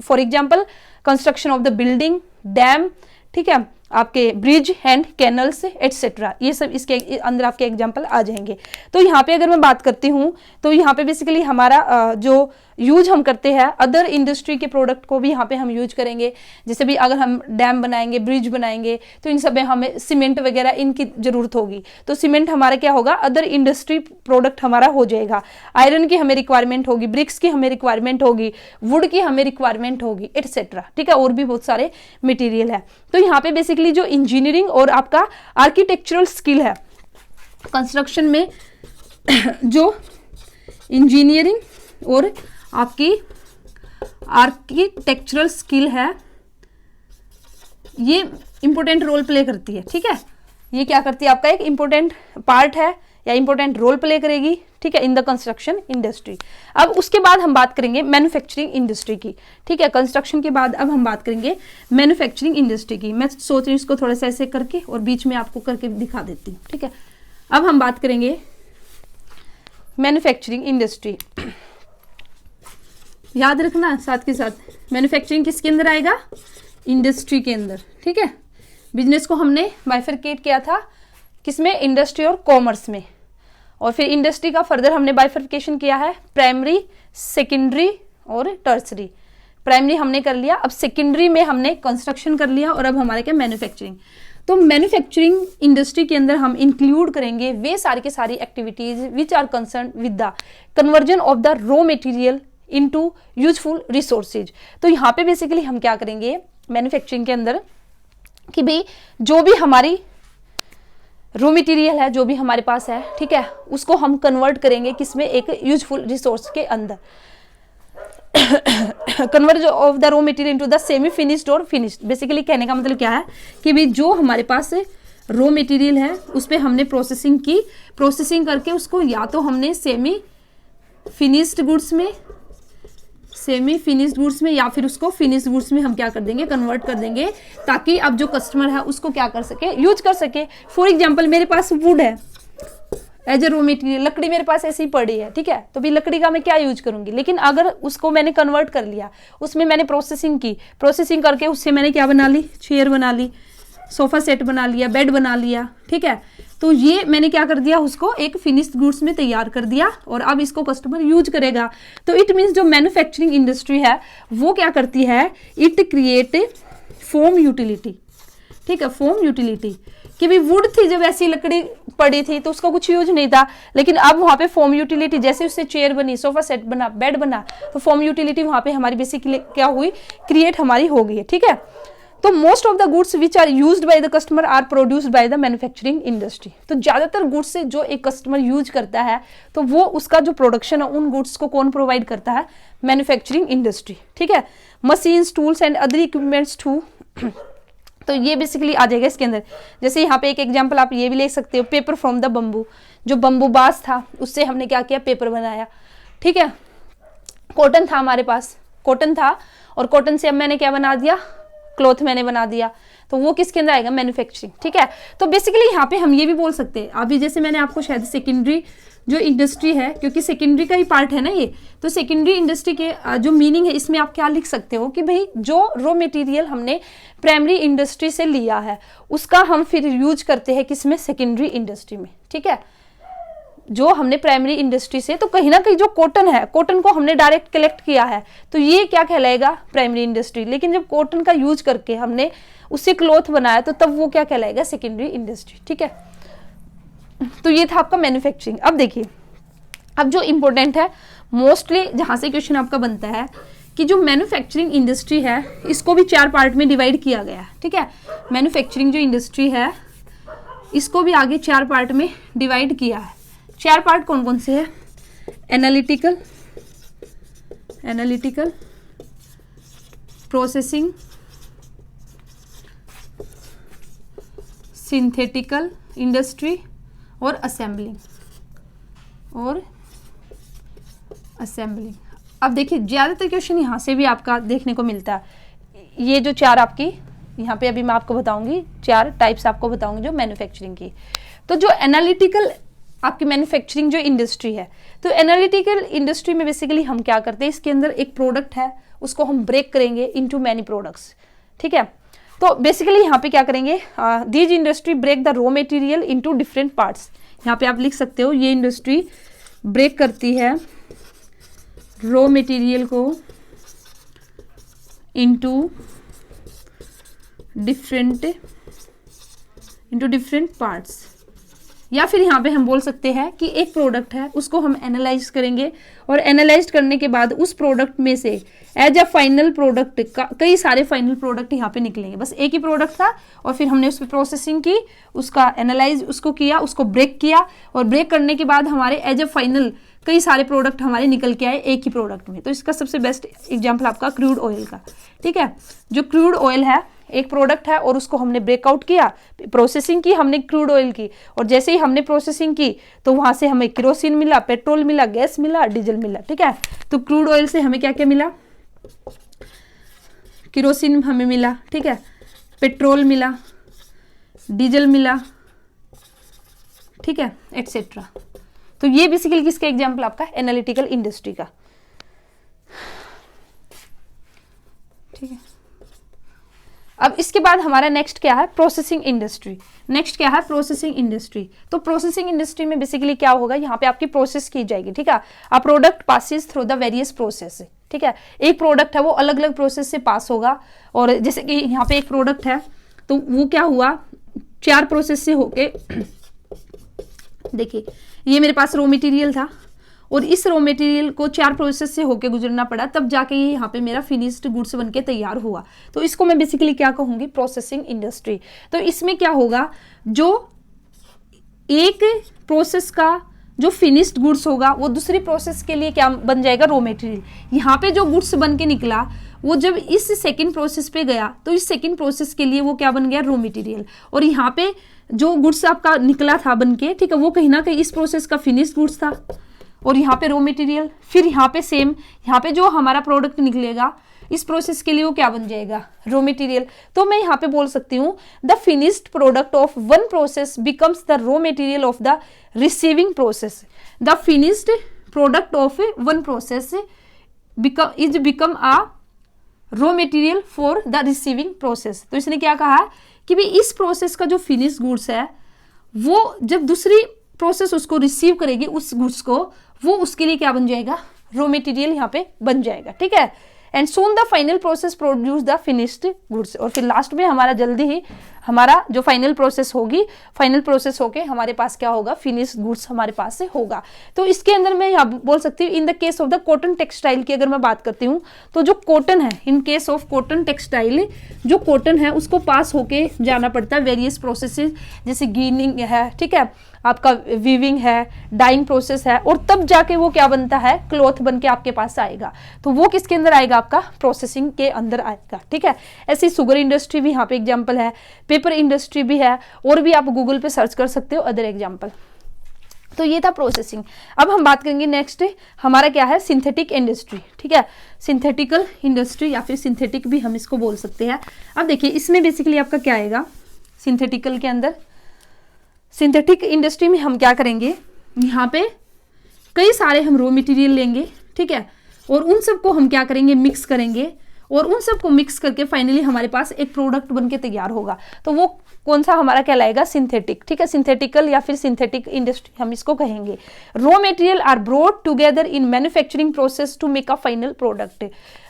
for example construction of the building, dam, ठीक है, आपके ब्रिज एंड कैनल्स एटसेट्रा, ये सब इसके अंदर आपके एग्जाम्पल आ जाएंगे। तो यहाँ पे अगर मैं बात करती हूँ तो यहाँ पे बेसिकली हमारा जो यूज हम करते हैं अदर इंडस्ट्री के प्रोडक्ट को भी यहाँ पे हम यूज करेंगे। जैसे भी अगर हम डैम बनाएंगे, ब्रिज बनाएंगे, तो इन सब में हमें सीमेंट वगैरह इनकी जरूरत होगी, तो सीमेंट हमारा क्या होगा, अदर इंडस्ट्री प्रोडक्ट हमारा हो जाएगा। आयरन की हमें रिक्वायरमेंट होगी, ब्रिक्स की हमें रिक्वायरमेंट होगी, वुड की हमें रिक्वायरमेंट होगी, एटसेट्रा, ठीक है, और भी बहुत सारे मटेरियल है। तो यहाँ पे बेसिकली जो इंजीनियरिंग और आपका आर्किटेक्चरल स्किल है कंस्ट्रक्शन में, जो इंजीनियरिंग और आपकी आर्किटेक्चरल स्किल है, ये इंपॉर्टेंट रोल प्ले करती है, ठीक है। ये क्या करती है, आपका एक इंपॉर्टेंट पार्ट है या इंपॉर्टेंट रोल प्ले करेगी, ठीक है, इन द कंस्ट्रक्शन इंडस्ट्री। अब उसके बाद हम बात करेंगे मैन्युफैक्चरिंग इंडस्ट्री की, ठीक है। कंस्ट्रक्शन के बाद अब हम बात करेंगे मैन्युफैक्चरिंग इंडस्ट्री की। मैं सोच रही हूँ इसको थोड़ा सा ऐसे करके और बीच में आपको करके दिखा देती हूँ, ठीक है। अब हम बात करेंगे मैन्युफैक्चरिंग इंडस्ट्री। याद रखना साथ के साथ मैन्युफैक्चरिंग किसके अंदर आएगा, इंडस्ट्री के अंदर, ठीक है। बिजनेस को हमने बाइफरकेट किया था किसमें, इंडस्ट्री और कॉमर्स में, और फिर इंडस्ट्री का फर्दर हमने बाइफरकेशन किया है प्राइमरी, सेकेंडरी और टर्सरी। प्राइमरी हमने कर लिया, अब सेकेंडरी में हमने कंस्ट्रक्शन कर लिया, और अब हमारे क्या मैन्युफैक्चरिंग। तो मैन्युफैक्चरिंग इंडस्ट्री के अंदर हम इंक्लूड करेंगे वे सारी के सारी activities which are concern with the conversion of the raw material into useful resources. तो यहाँ पे बेसिकली हम क्या करेंगे मैन्युफैक्चरिंग के अंदर कि भाई जो भी हमारी रॉ मटेरियल है, जो भी हमारे पास है, ठीक है, उसको हम कन्वर्ट करेंगे किसमें, एक यूजफुल रिसोर्स के अंदर। Convert of the raw material into the semi finished और फिनिश्ड। बेसिकली कहने का मतलब क्या है कि भाई जो हमारे पास रॉ मटेरियल है उस पर हमने प्रोसेसिंग की, प्रोसेसिंग करके उसको या तो हमने सेमी फिनिश्ड गुड्स में या फिर उसको फिनिश्ड गुड्स में हम क्या कर देंगे, कन्वर्ट कर देंगे, ताकि अब जो कस्टमर है उसको क्या कर सके, यूज कर सके। फॉर एग्जांपल मेरे पास वुड है एज ए रॉ मटेरियल, लकड़ी मेरे पास ऐसी ही पड़ी है, ठीक है, तो भी लकड़ी का मैं क्या यूज करूंगी, लेकिन अगर उसको मैंने कन्वर्ट कर लिया, उसमें मैंने प्रोसेसिंग की, प्रोसेसिंग करके उससे मैंने क्या बना ली, चेयर बना ली, सोफा सेट बना लिया, बेड बना लिया, ठीक है, तो ये मैंने क्या कर दिया, उसको एक फिनिश्ड गुड्स में तैयार कर दिया, और अब इसको कस्टमर यूज करेगा। तो इट मीन्स जो मैन्युफैक्चरिंग इंडस्ट्री है वो क्या करती है, इट क्रिएट फोम यूटिलिटी, ठीक है, फोम यूटिलिटी, कि भाई वुड थी जब ऐसी लकड़ी पड़ी थी तो उसका कुछ यूज नहीं था, लेकिन अब वहाँ पे फोम यूटिलिटी, जैसे उससे चेयर बनी, सोफा सेट बना, बेड बना, तो फोम यूटिलिटी वहाँ पे हमारी बेसिकली क्या हुई, क्रिएट हमारी हो गई है, ठीक है। तो most of the goods which are used by the customer are produced by the manufacturing industry. तो ज्यादातर गुड्स से जो एक कस्टमर यूज करता है तो वो उसका जो प्रोडक्शन है उन गुड्स को कौन प्रोवाइड करता है, मैन्युफैक्चरिंग इंडस्ट्री, ठीक है। Machines, tools and other equipments too, तो ये बेसिकली आ जाएगा इसके अंदर। जैसे यहाँ पे एक एग्जांपल आप ये भी ले सकते हो, पेपर फ्रॉम द बम्बू, जो बम्बू बास था उससे हमने क्या किया, पेपर बनाया, ठीक है। कॉटन था हमारे पास, कॉटन था, और कॉटन से अब मैंने क्या बना दिया, क्लॉथ मैंने बना दिया, तो वो किसके अंदर आएगा, मैन्युफैक्चरिंग, ठीक है। तो बेसिकली यहाँ पे हम ये भी बोल सकते हैं, अभी जैसे मैंने आपको शायद सेकेंडरी जो इंडस्ट्री है, क्योंकि सेकेंडरी का ही पार्ट है ना ये, तो सेकेंडरी इंडस्ट्री के जो मीनिंग है इसमें आप क्या लिख सकते हो कि भाई जो रॉ मटेरियल हमने प्राइमरी इंडस्ट्री से लिया है उसका हम फिर यूज करते हैं किसमें, सेकेंडरी इंडस्ट्री में, ठीक है। जो हमने प्राइमरी इंडस्ट्री से, तो कहीं ना कहीं जो कॉटन है, कॉटन को हमने डायरेक्ट कलेक्ट किया है, तो ये क्या कहलाएगा, प्राइमरी इंडस्ट्री। लेकिन जब कॉटन का यूज करके हमने उससे क्लॉथ बनाया तो तब वो क्या कहलाएगा, सेकेंडरी इंडस्ट्री। ठीक है, तो ये था आपका मैन्युफैक्चरिंग। अब देखिए, अब जो इंपॉर्टेंट है, मोस्टली जहां से क्वेश्चन आपका बनता है कि जो मैन्युफैक्चरिंग इंडस्ट्री है इसको भी 4 पार्ट में डिवाइड किया गया है। ठीक है, मैन्युफैक्चरिंग जो इंडस्ट्री है इसको भी आगे 4 पार्ट में डिवाइड किया है। 4 पार्ट कौन कौन से हैं, एनालिटिकल, प्रोसेसिंग, सिंथेटिकल इंडस्ट्री और असेंबलिंग, अब देखिए ज्यादातर क्वेश्चन यहाँ से भी आपका देखने को मिलता है। ये जो 4 आपकी यहाँ पे अभी मैं आपको बताऊंगी, 4 टाइप्स आपको बताऊंगी जो मैन्युफैक्चरिंग की। तो जो एनालिटिकल आपकी मैन्युफैक्चरिंग जो इंडस्ट्री है, तो एनालिटिकल इंडस्ट्री में बेसिकली हम क्या करते हैं, इसके अंदर एक प्रोडक्ट है उसको हम ब्रेक करेंगे इनटू मैनी प्रोडक्ट्स। ठीक है, तो बेसिकली यहाँ पे क्या करेंगे, these industry break the raw material into different parts. यहाँ पे आप लिख सकते हो, ये इंडस्ट्री ब्रेक करती है रॉ मटेरियल को इनटू डिफरेंट पार्ट्स। या फिर यहाँ पे हम बोल सकते हैं कि एक प्रोडक्ट है उसको हम एनालाइज करेंगे और एनालाइज करने के बाद उस प्रोडक्ट में से एज अ फाइनल प्रोडक्ट कई सारे फाइनल प्रोडक्ट यहाँ पे निकलेंगे। बस एक ही प्रोडक्ट था और फिर हमने उस पर प्रोसेसिंग की, उसका एनालाइज उसको किया, उसको ब्रेक किया और ब्रेक करने के बाद हमारे एज अ फाइनल कई सारे प्रोडक्ट हमारे निकल के आए एक ही प्रोडक्ट में। तो इसका सबसे बेस्ट एग्जाम्पल आपका क्रूड ऑयल का। ठीक है, जो क्रूड ऑयल है एक प्रोडक्ट है और उसको हमने ब्रेकआउट किया, प्रोसेसिंग की हमने क्रूड ऑयल की, और जैसे ही हमने प्रोसेसिंग की तो वहां से हमें केरोसिन मिला, पेट्रोल मिला, गैस मिला, डीजल मिला। ठीक है, तो क्रूड ऑयल से हमें क्या क्या मिला, केरोसिन हमें मिला, ठीक है, पेट्रोल मिला, डीजल मिला, ठीक है, एटसेट्रा। तो ये बेसिकली किसका एग्जाम्पल आपका एनालिटिकल इंडस्ट्री का। ठीक है, अब इसके बाद हमारा नेक्स्ट क्या है, प्रोसेसिंग इंडस्ट्री। नेक्स्ट क्या है, प्रोसेसिंग इंडस्ट्री। तो प्रोसेसिंग इंडस्ट्री में बेसिकली क्या होगा, यहाँ पे आपकी प्रोसेस की जाएगी। ठीक है, a product passes through the various process. ठीक है, एक प्रोडक्ट है वो अलग अलग प्रोसेस से पास होगा, और जैसे कि यहाँ पे एक प्रोडक्ट है तो वो क्या हुआ, 4 प्रोसेस से होके, देखिए ये मेरे पास रॉ मटेरियल था और इस रॉ मटेरियल को 4 प्रोसेस से होके गुजरना पड़ा, तब जाके ये यहाँ पे मेरा फिनिश्ड गुड्स बनके तैयार हुआ। तो इसको मैं बेसिकली क्या कहूँगी, प्रोसेसिंग इंडस्ट्री। तो इसमें क्या होगा, जो एक प्रोसेस का जो फिनिश्ड गुड्स होगा वो दूसरी प्रोसेस के लिए क्या बन जाएगा, रॉ मटेरियल। यहाँ पे जो गुड्स बन के निकला वो जब इस सेकंड प्रोसेस पे गया तो इस सेकंड प्रोसेस के लिए वो क्या बन गया, रॉ मटेरियल। और यहाँ पे जो गुड्स आपका निकला था बनके, ठीक है, वो कहीं ना कहीं इस प्रोसेस का फिनिश्ड गुड्स था और यहाँ पे रॉ मटेरियल। फिर यहाँ पे सेम, यहाँ पे जो हमारा प्रोडक्ट निकलेगा इस प्रोसेस के लिए वो क्या बन जाएगा, रॉ मटेरियल। तो मैं यहाँ पे बोल सकती हूँ the finished product of one process becomes the raw material of the receiving process. The finished product of one process become a raw material for the receiving process. तो इसने क्या कहा कि भाई इस प्रोसेस का जो फिनिश गुड्स है वो जब दूसरी प्रोसेस उसको रिसीव करेगी उस गुड्स को, वो उसके लिए क्या बन जाएगा, रॉ मटेरियल यहाँ पे बन जाएगा। ठीक है, and soon the final process produce the finished goods. और फिर लास्ट में हमारा जल्दी ही हमारा जो फाइनल प्रोसेस होगी, फाइनल प्रोसेस होके हमारे पास क्या होगा, फिनिश्ड गुड्स हमारे पास से होगा। तो इसके अंदर मैं यहाँ बोल सकती हूँ in the case of the cotton textile की अगर मैं बात करती हूँ तो जो कॉटन है, in case of cotton textile, जो कॉटन है उसको पास होके जाना पड़ता है वेरियस प्रोसेसेस, जैसे गीनिंग है, ठीक है, आपका वीविंग है, डाइंग प्रोसेस है, और तब जाके वो क्या बनता है, क्लॉथ बन के आपके पास आएगा। तो वो किसके अंदर आएगा, आपका प्रोसेसिंग के अंदर आएगा। ठीक है, ऐसी शुगर इंडस्ट्री भी यहाँ पे एग्जांपल है, पेपर इंडस्ट्री भी है, और भी आप गूगल पे सर्च कर सकते हो अदर एग्जांपल। तो ये था प्रोसेसिंग। अब हम बात करेंगे नेक्स्ट हमारा क्या है, सिंथेटिक इंडस्ट्री। ठीक है, सिंथेटिकल इंडस्ट्री या फिर सिंथेटिक भी हम इसको बोल सकते हैं। अब देखिए इसमें बेसिकली आपका क्या आएगा, सिंथेटिकल के अंदर, सिंथेटिक इंडस्ट्री में हम क्या करेंगे, यहाँ पे कई सारे हम रॉ मटेरियल लेंगे, ठीक है, और उन सबको हम क्या करेंगे, मिक्स करेंगे, और उन सबको मिक्स करके फाइनली हमारे पास एक प्रोडक्ट बनके तैयार होगा। तो वो कौन सा हमारा कहलाएगा? सिंथेटिक। ठीक है, सिंथेटिकल या फिर सिंथेटिक इंडस्ट्री हम इसको कहेंगे। Raw material are brought together in manufacturing process to make a final product.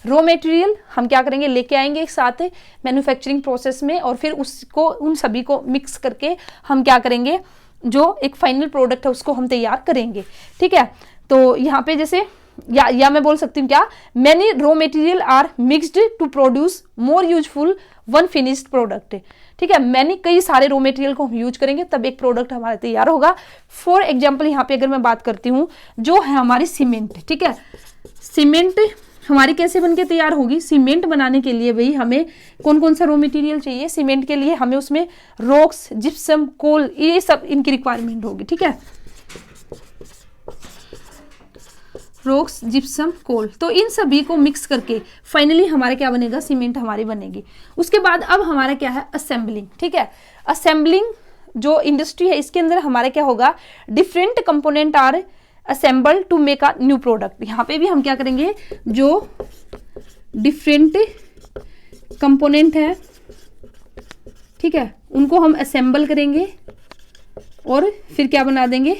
Raw material हम क्या करेंगे? लेके आएंगे एक साथ मैन्युफैक्चरिंग प्रोसेस में, और फिर उसको उन सभी को मिक्स करके हम क्या करेंगे? जो एक फाइनल प्रोडक्ट है उसको हम तैयार करेंगे। ठीक है, तो यहाँ पे जैसे या मैं बोल सकती हूँ क्या? Many raw material are mixed to produce more useful one finished product. ठीक है, मैंने कई सारे रॉ मटेरियल को हम यूज करेंगे तब एक प्रोडक्ट हमारा तैयार होगा। फॉर एग्जाम्पल यहाँ पे अगर मैं बात करती हूँ, जो है हमारी सीमेंट। ठीक है, सीमेंट हमारी कैसे बनके तैयार होगी? सीमेंट बनाने के लिए भाई हमें कौन कौन सा रॉ मटेरियल चाहिए? सीमेंट के लिए हमें उसमें रॉक्स, जिप्सम, कोल, ये सब इनकी रिक्वायरमेंट होगी। ठीक है, रॉक्स, जिप्सम, कोल, तो इन सभी को मिक्स करके फाइनली हमारा क्या बनेगा? सीमेंट हमारी बनेगी। उसके बाद अब हमारा क्या है? असेंबलिंग। ठीक है, असेंबलिंग जो इंडस्ट्री है इसके अंदर हमारा क्या होगा? Different component are assemble to make a new product. यहाँ पे भी हम क्या करेंगे? जो डिफरेंट कंपोनेंट है, ठीक है, उनको हम असेंबल करेंगे और फिर क्या बना देंगे?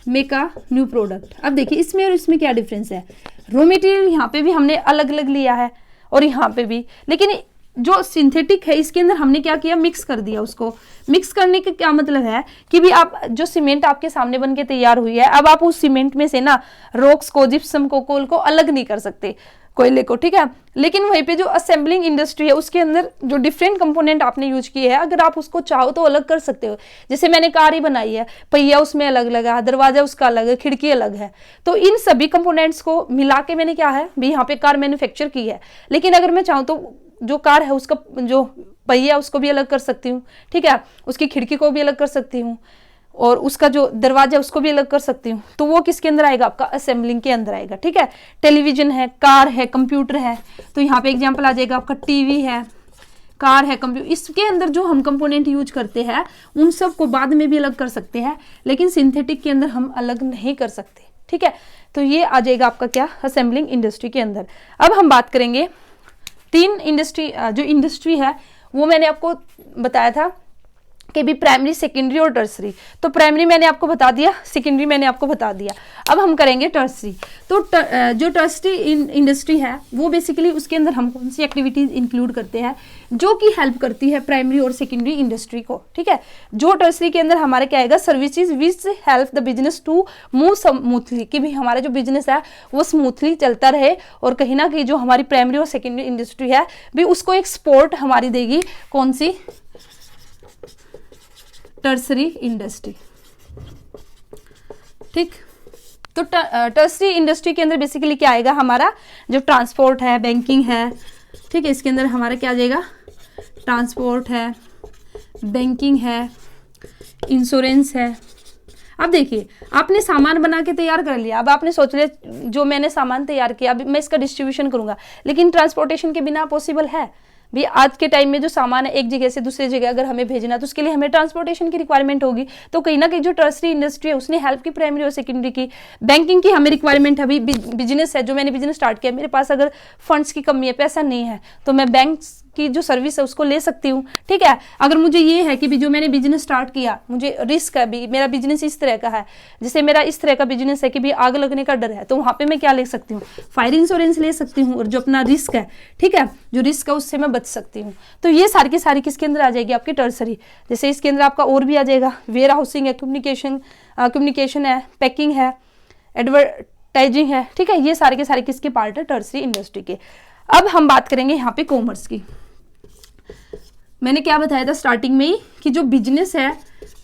Make a new product. अब देखिए इसमें और इसमें क्या डिफरेंस है? रॉ मटेरियल यहाँ पे भी हमने अलग अलग लिया है और यहाँ पे भी, लेकिन जो सिंथेटिक है इसके अंदर हमने क्या किया? मिक्स कर दिया उसको। मिक्स करने का क्या मतलब है कि भी आप जो सीमेंट आपके सामने बन के तैयार हुई है, अब आप उस सीमेंट में से ना रॉक्स को, जिप्सम को, कोल को अलग नहीं कर सकते, कोयले को। ठीक है, लेकिन वहीं पे जो असेंबलिंग इंडस्ट्री है उसके अंदर जो डिफरेंट कंपोनेंट आपने यूज किए हैं, अगर आप उसको चाहो तो अलग कर सकते हो। जैसे मैंने कार ही बनाई है, पहिया उसमें अलग लगा, दरवाजा उसका अलग है, खिड़की अलग है, तो इन सभी कंपोनेंट्स को मिला के मैंने क्या है भी यहाँ पे कार मैन्युफैक्चर की है। लेकिन अगर मैं चाहूँ तो जो कार है उसका जो पहिया उसको भी अलग कर सकती हूँ। ठीक है, उसकी खिड़की को भी अलग कर सकती हूँ और उसका जो दरवाजा है उसको भी अलग कर सकती हूँ। तो वो किसके अंदर आएगा? आपका असेंबलिंग के अंदर आएगा। ठीक है, टेलीविजन है, कार है, कंप्यूटर है, तो यहाँ पे एग्जांपल आ जाएगा आपका टीवी है, कार है, कंप्यूटर। इसके अंदर जो हम कंपोनेंट यूज करते हैं उन सब को बाद में भी अलग कर सकते हैं, लेकिन सिंथेटिक के अंदर हम अलग नहीं कर सकते। ठीक है, तो ये आ जाएगा आपका क्या? असेंबलिंग इंडस्ट्री के अंदर। अब हम बात करेंगे तीन इंडस्ट्री, जो इंडस्ट्री है वो मैंने आपको बताया था कि भी प्राइमरी, सेकेंडरी और टर्सरी। तो प्राइमरी मैंने आपको बता दिया, सेकेंडरी मैंने आपको बता दिया। अब हम करेंगे टर्सरी। तो जो टर्सरी इंडस्ट्री है वो बेसिकली उसके अंदर हम कौन सी एक्टिविटीज इंक्लूड करते हैं जो कि हेल्प करती है प्राइमरी और सेकेंडरी इंडस्ट्री को। ठीक है, जो टर्सरी के अंदर हमारे क्या आएगा? Services which help the business to move smoothly, कि भी हमारा जो बिजनेस है वो स्मूथली चलता रहे और कहीं ना कहीं जो हमारी प्राइमरी और सेकेंडरी इंडस्ट्री है भी उसको एक सपोर्ट हमारी देगी। कौन सी? Tertiary industry. ठीक, तो टर्सरी इंडस्ट्री के अंदर बेसिकली क्या आएगा? हमारा जो ट्रांसपोर्ट है, बैंकिंग है। ठीक है, इसके अंदर हमारा क्या आ जाएगा? ट्रांसपोर्ट है, बैंकिंग है, इंश्योरेंस है। अब देखिए आपने सामान बना के तैयार कर लिया, अब आपने सोच लिया जो मैंने सामान तैयार किया अभी मैं इसका डिस्ट्रीब्यूशन करूंगा, लेकिन ट्रांसपोर्टेशन के बिना पॉसिबल है भी? आज के टाइम में जो सामान है एक जगह से दूसरी जगह अगर हमें भेजना तो उसके लिए हमें ट्रांसपोर्टेशन की रिक्वायरमेंट होगी। तो कहीं ना कहीं जो टर्सरी इंडस्ट्री है उसने हेल्प की प्राइमरी और सेकेंडरी की। बैंकिंग की हमें रिक्वायरमेंट है, अभी बिजनेस है, जो मैंने बिजनेस स्टार्ट किया, मेरे पास अगर फंड्स की कमी है, पैसा नहीं है, तो मैं बैंक की जो सर्विस है उसको ले सकती हूँ। ठीक है, अगर मुझे ये है कि भी जो मैंने बिजनेस स्टार्ट किया मुझे रिस्क है भी, मेरा बिजनेस इस तरह का है, जैसे मेरा इस तरह का बिजनेस है कि भी आग लगने का डर है, तो वहां पे मैं क्या ले सकती हूँ? फायर इंश्योरेंस ले सकती हूँ और जो अपना रिस्क है, ठीक है, जो रिस्क है उससे मैं बच सकती हूँ। तो ये सारी की सारी किसके अंदर आ जाएगी? आपकी टर्सरी। जैसे इसके अंदर आपका और भी आ जाएगा, वेयर हाउसिंग है, कम्युनिकेशन है, पैकिंग है, एडवर्टाइजिंग है। ठीक है, ये सारे के सारे किसके पार्ट है? टर्सरी इंडस्ट्री के। अब हम बात करेंगे यहाँ पे कॉमर्स की। मैंने क्या बताया था स्टार्टिंग में ही कि जो बिजनेस है,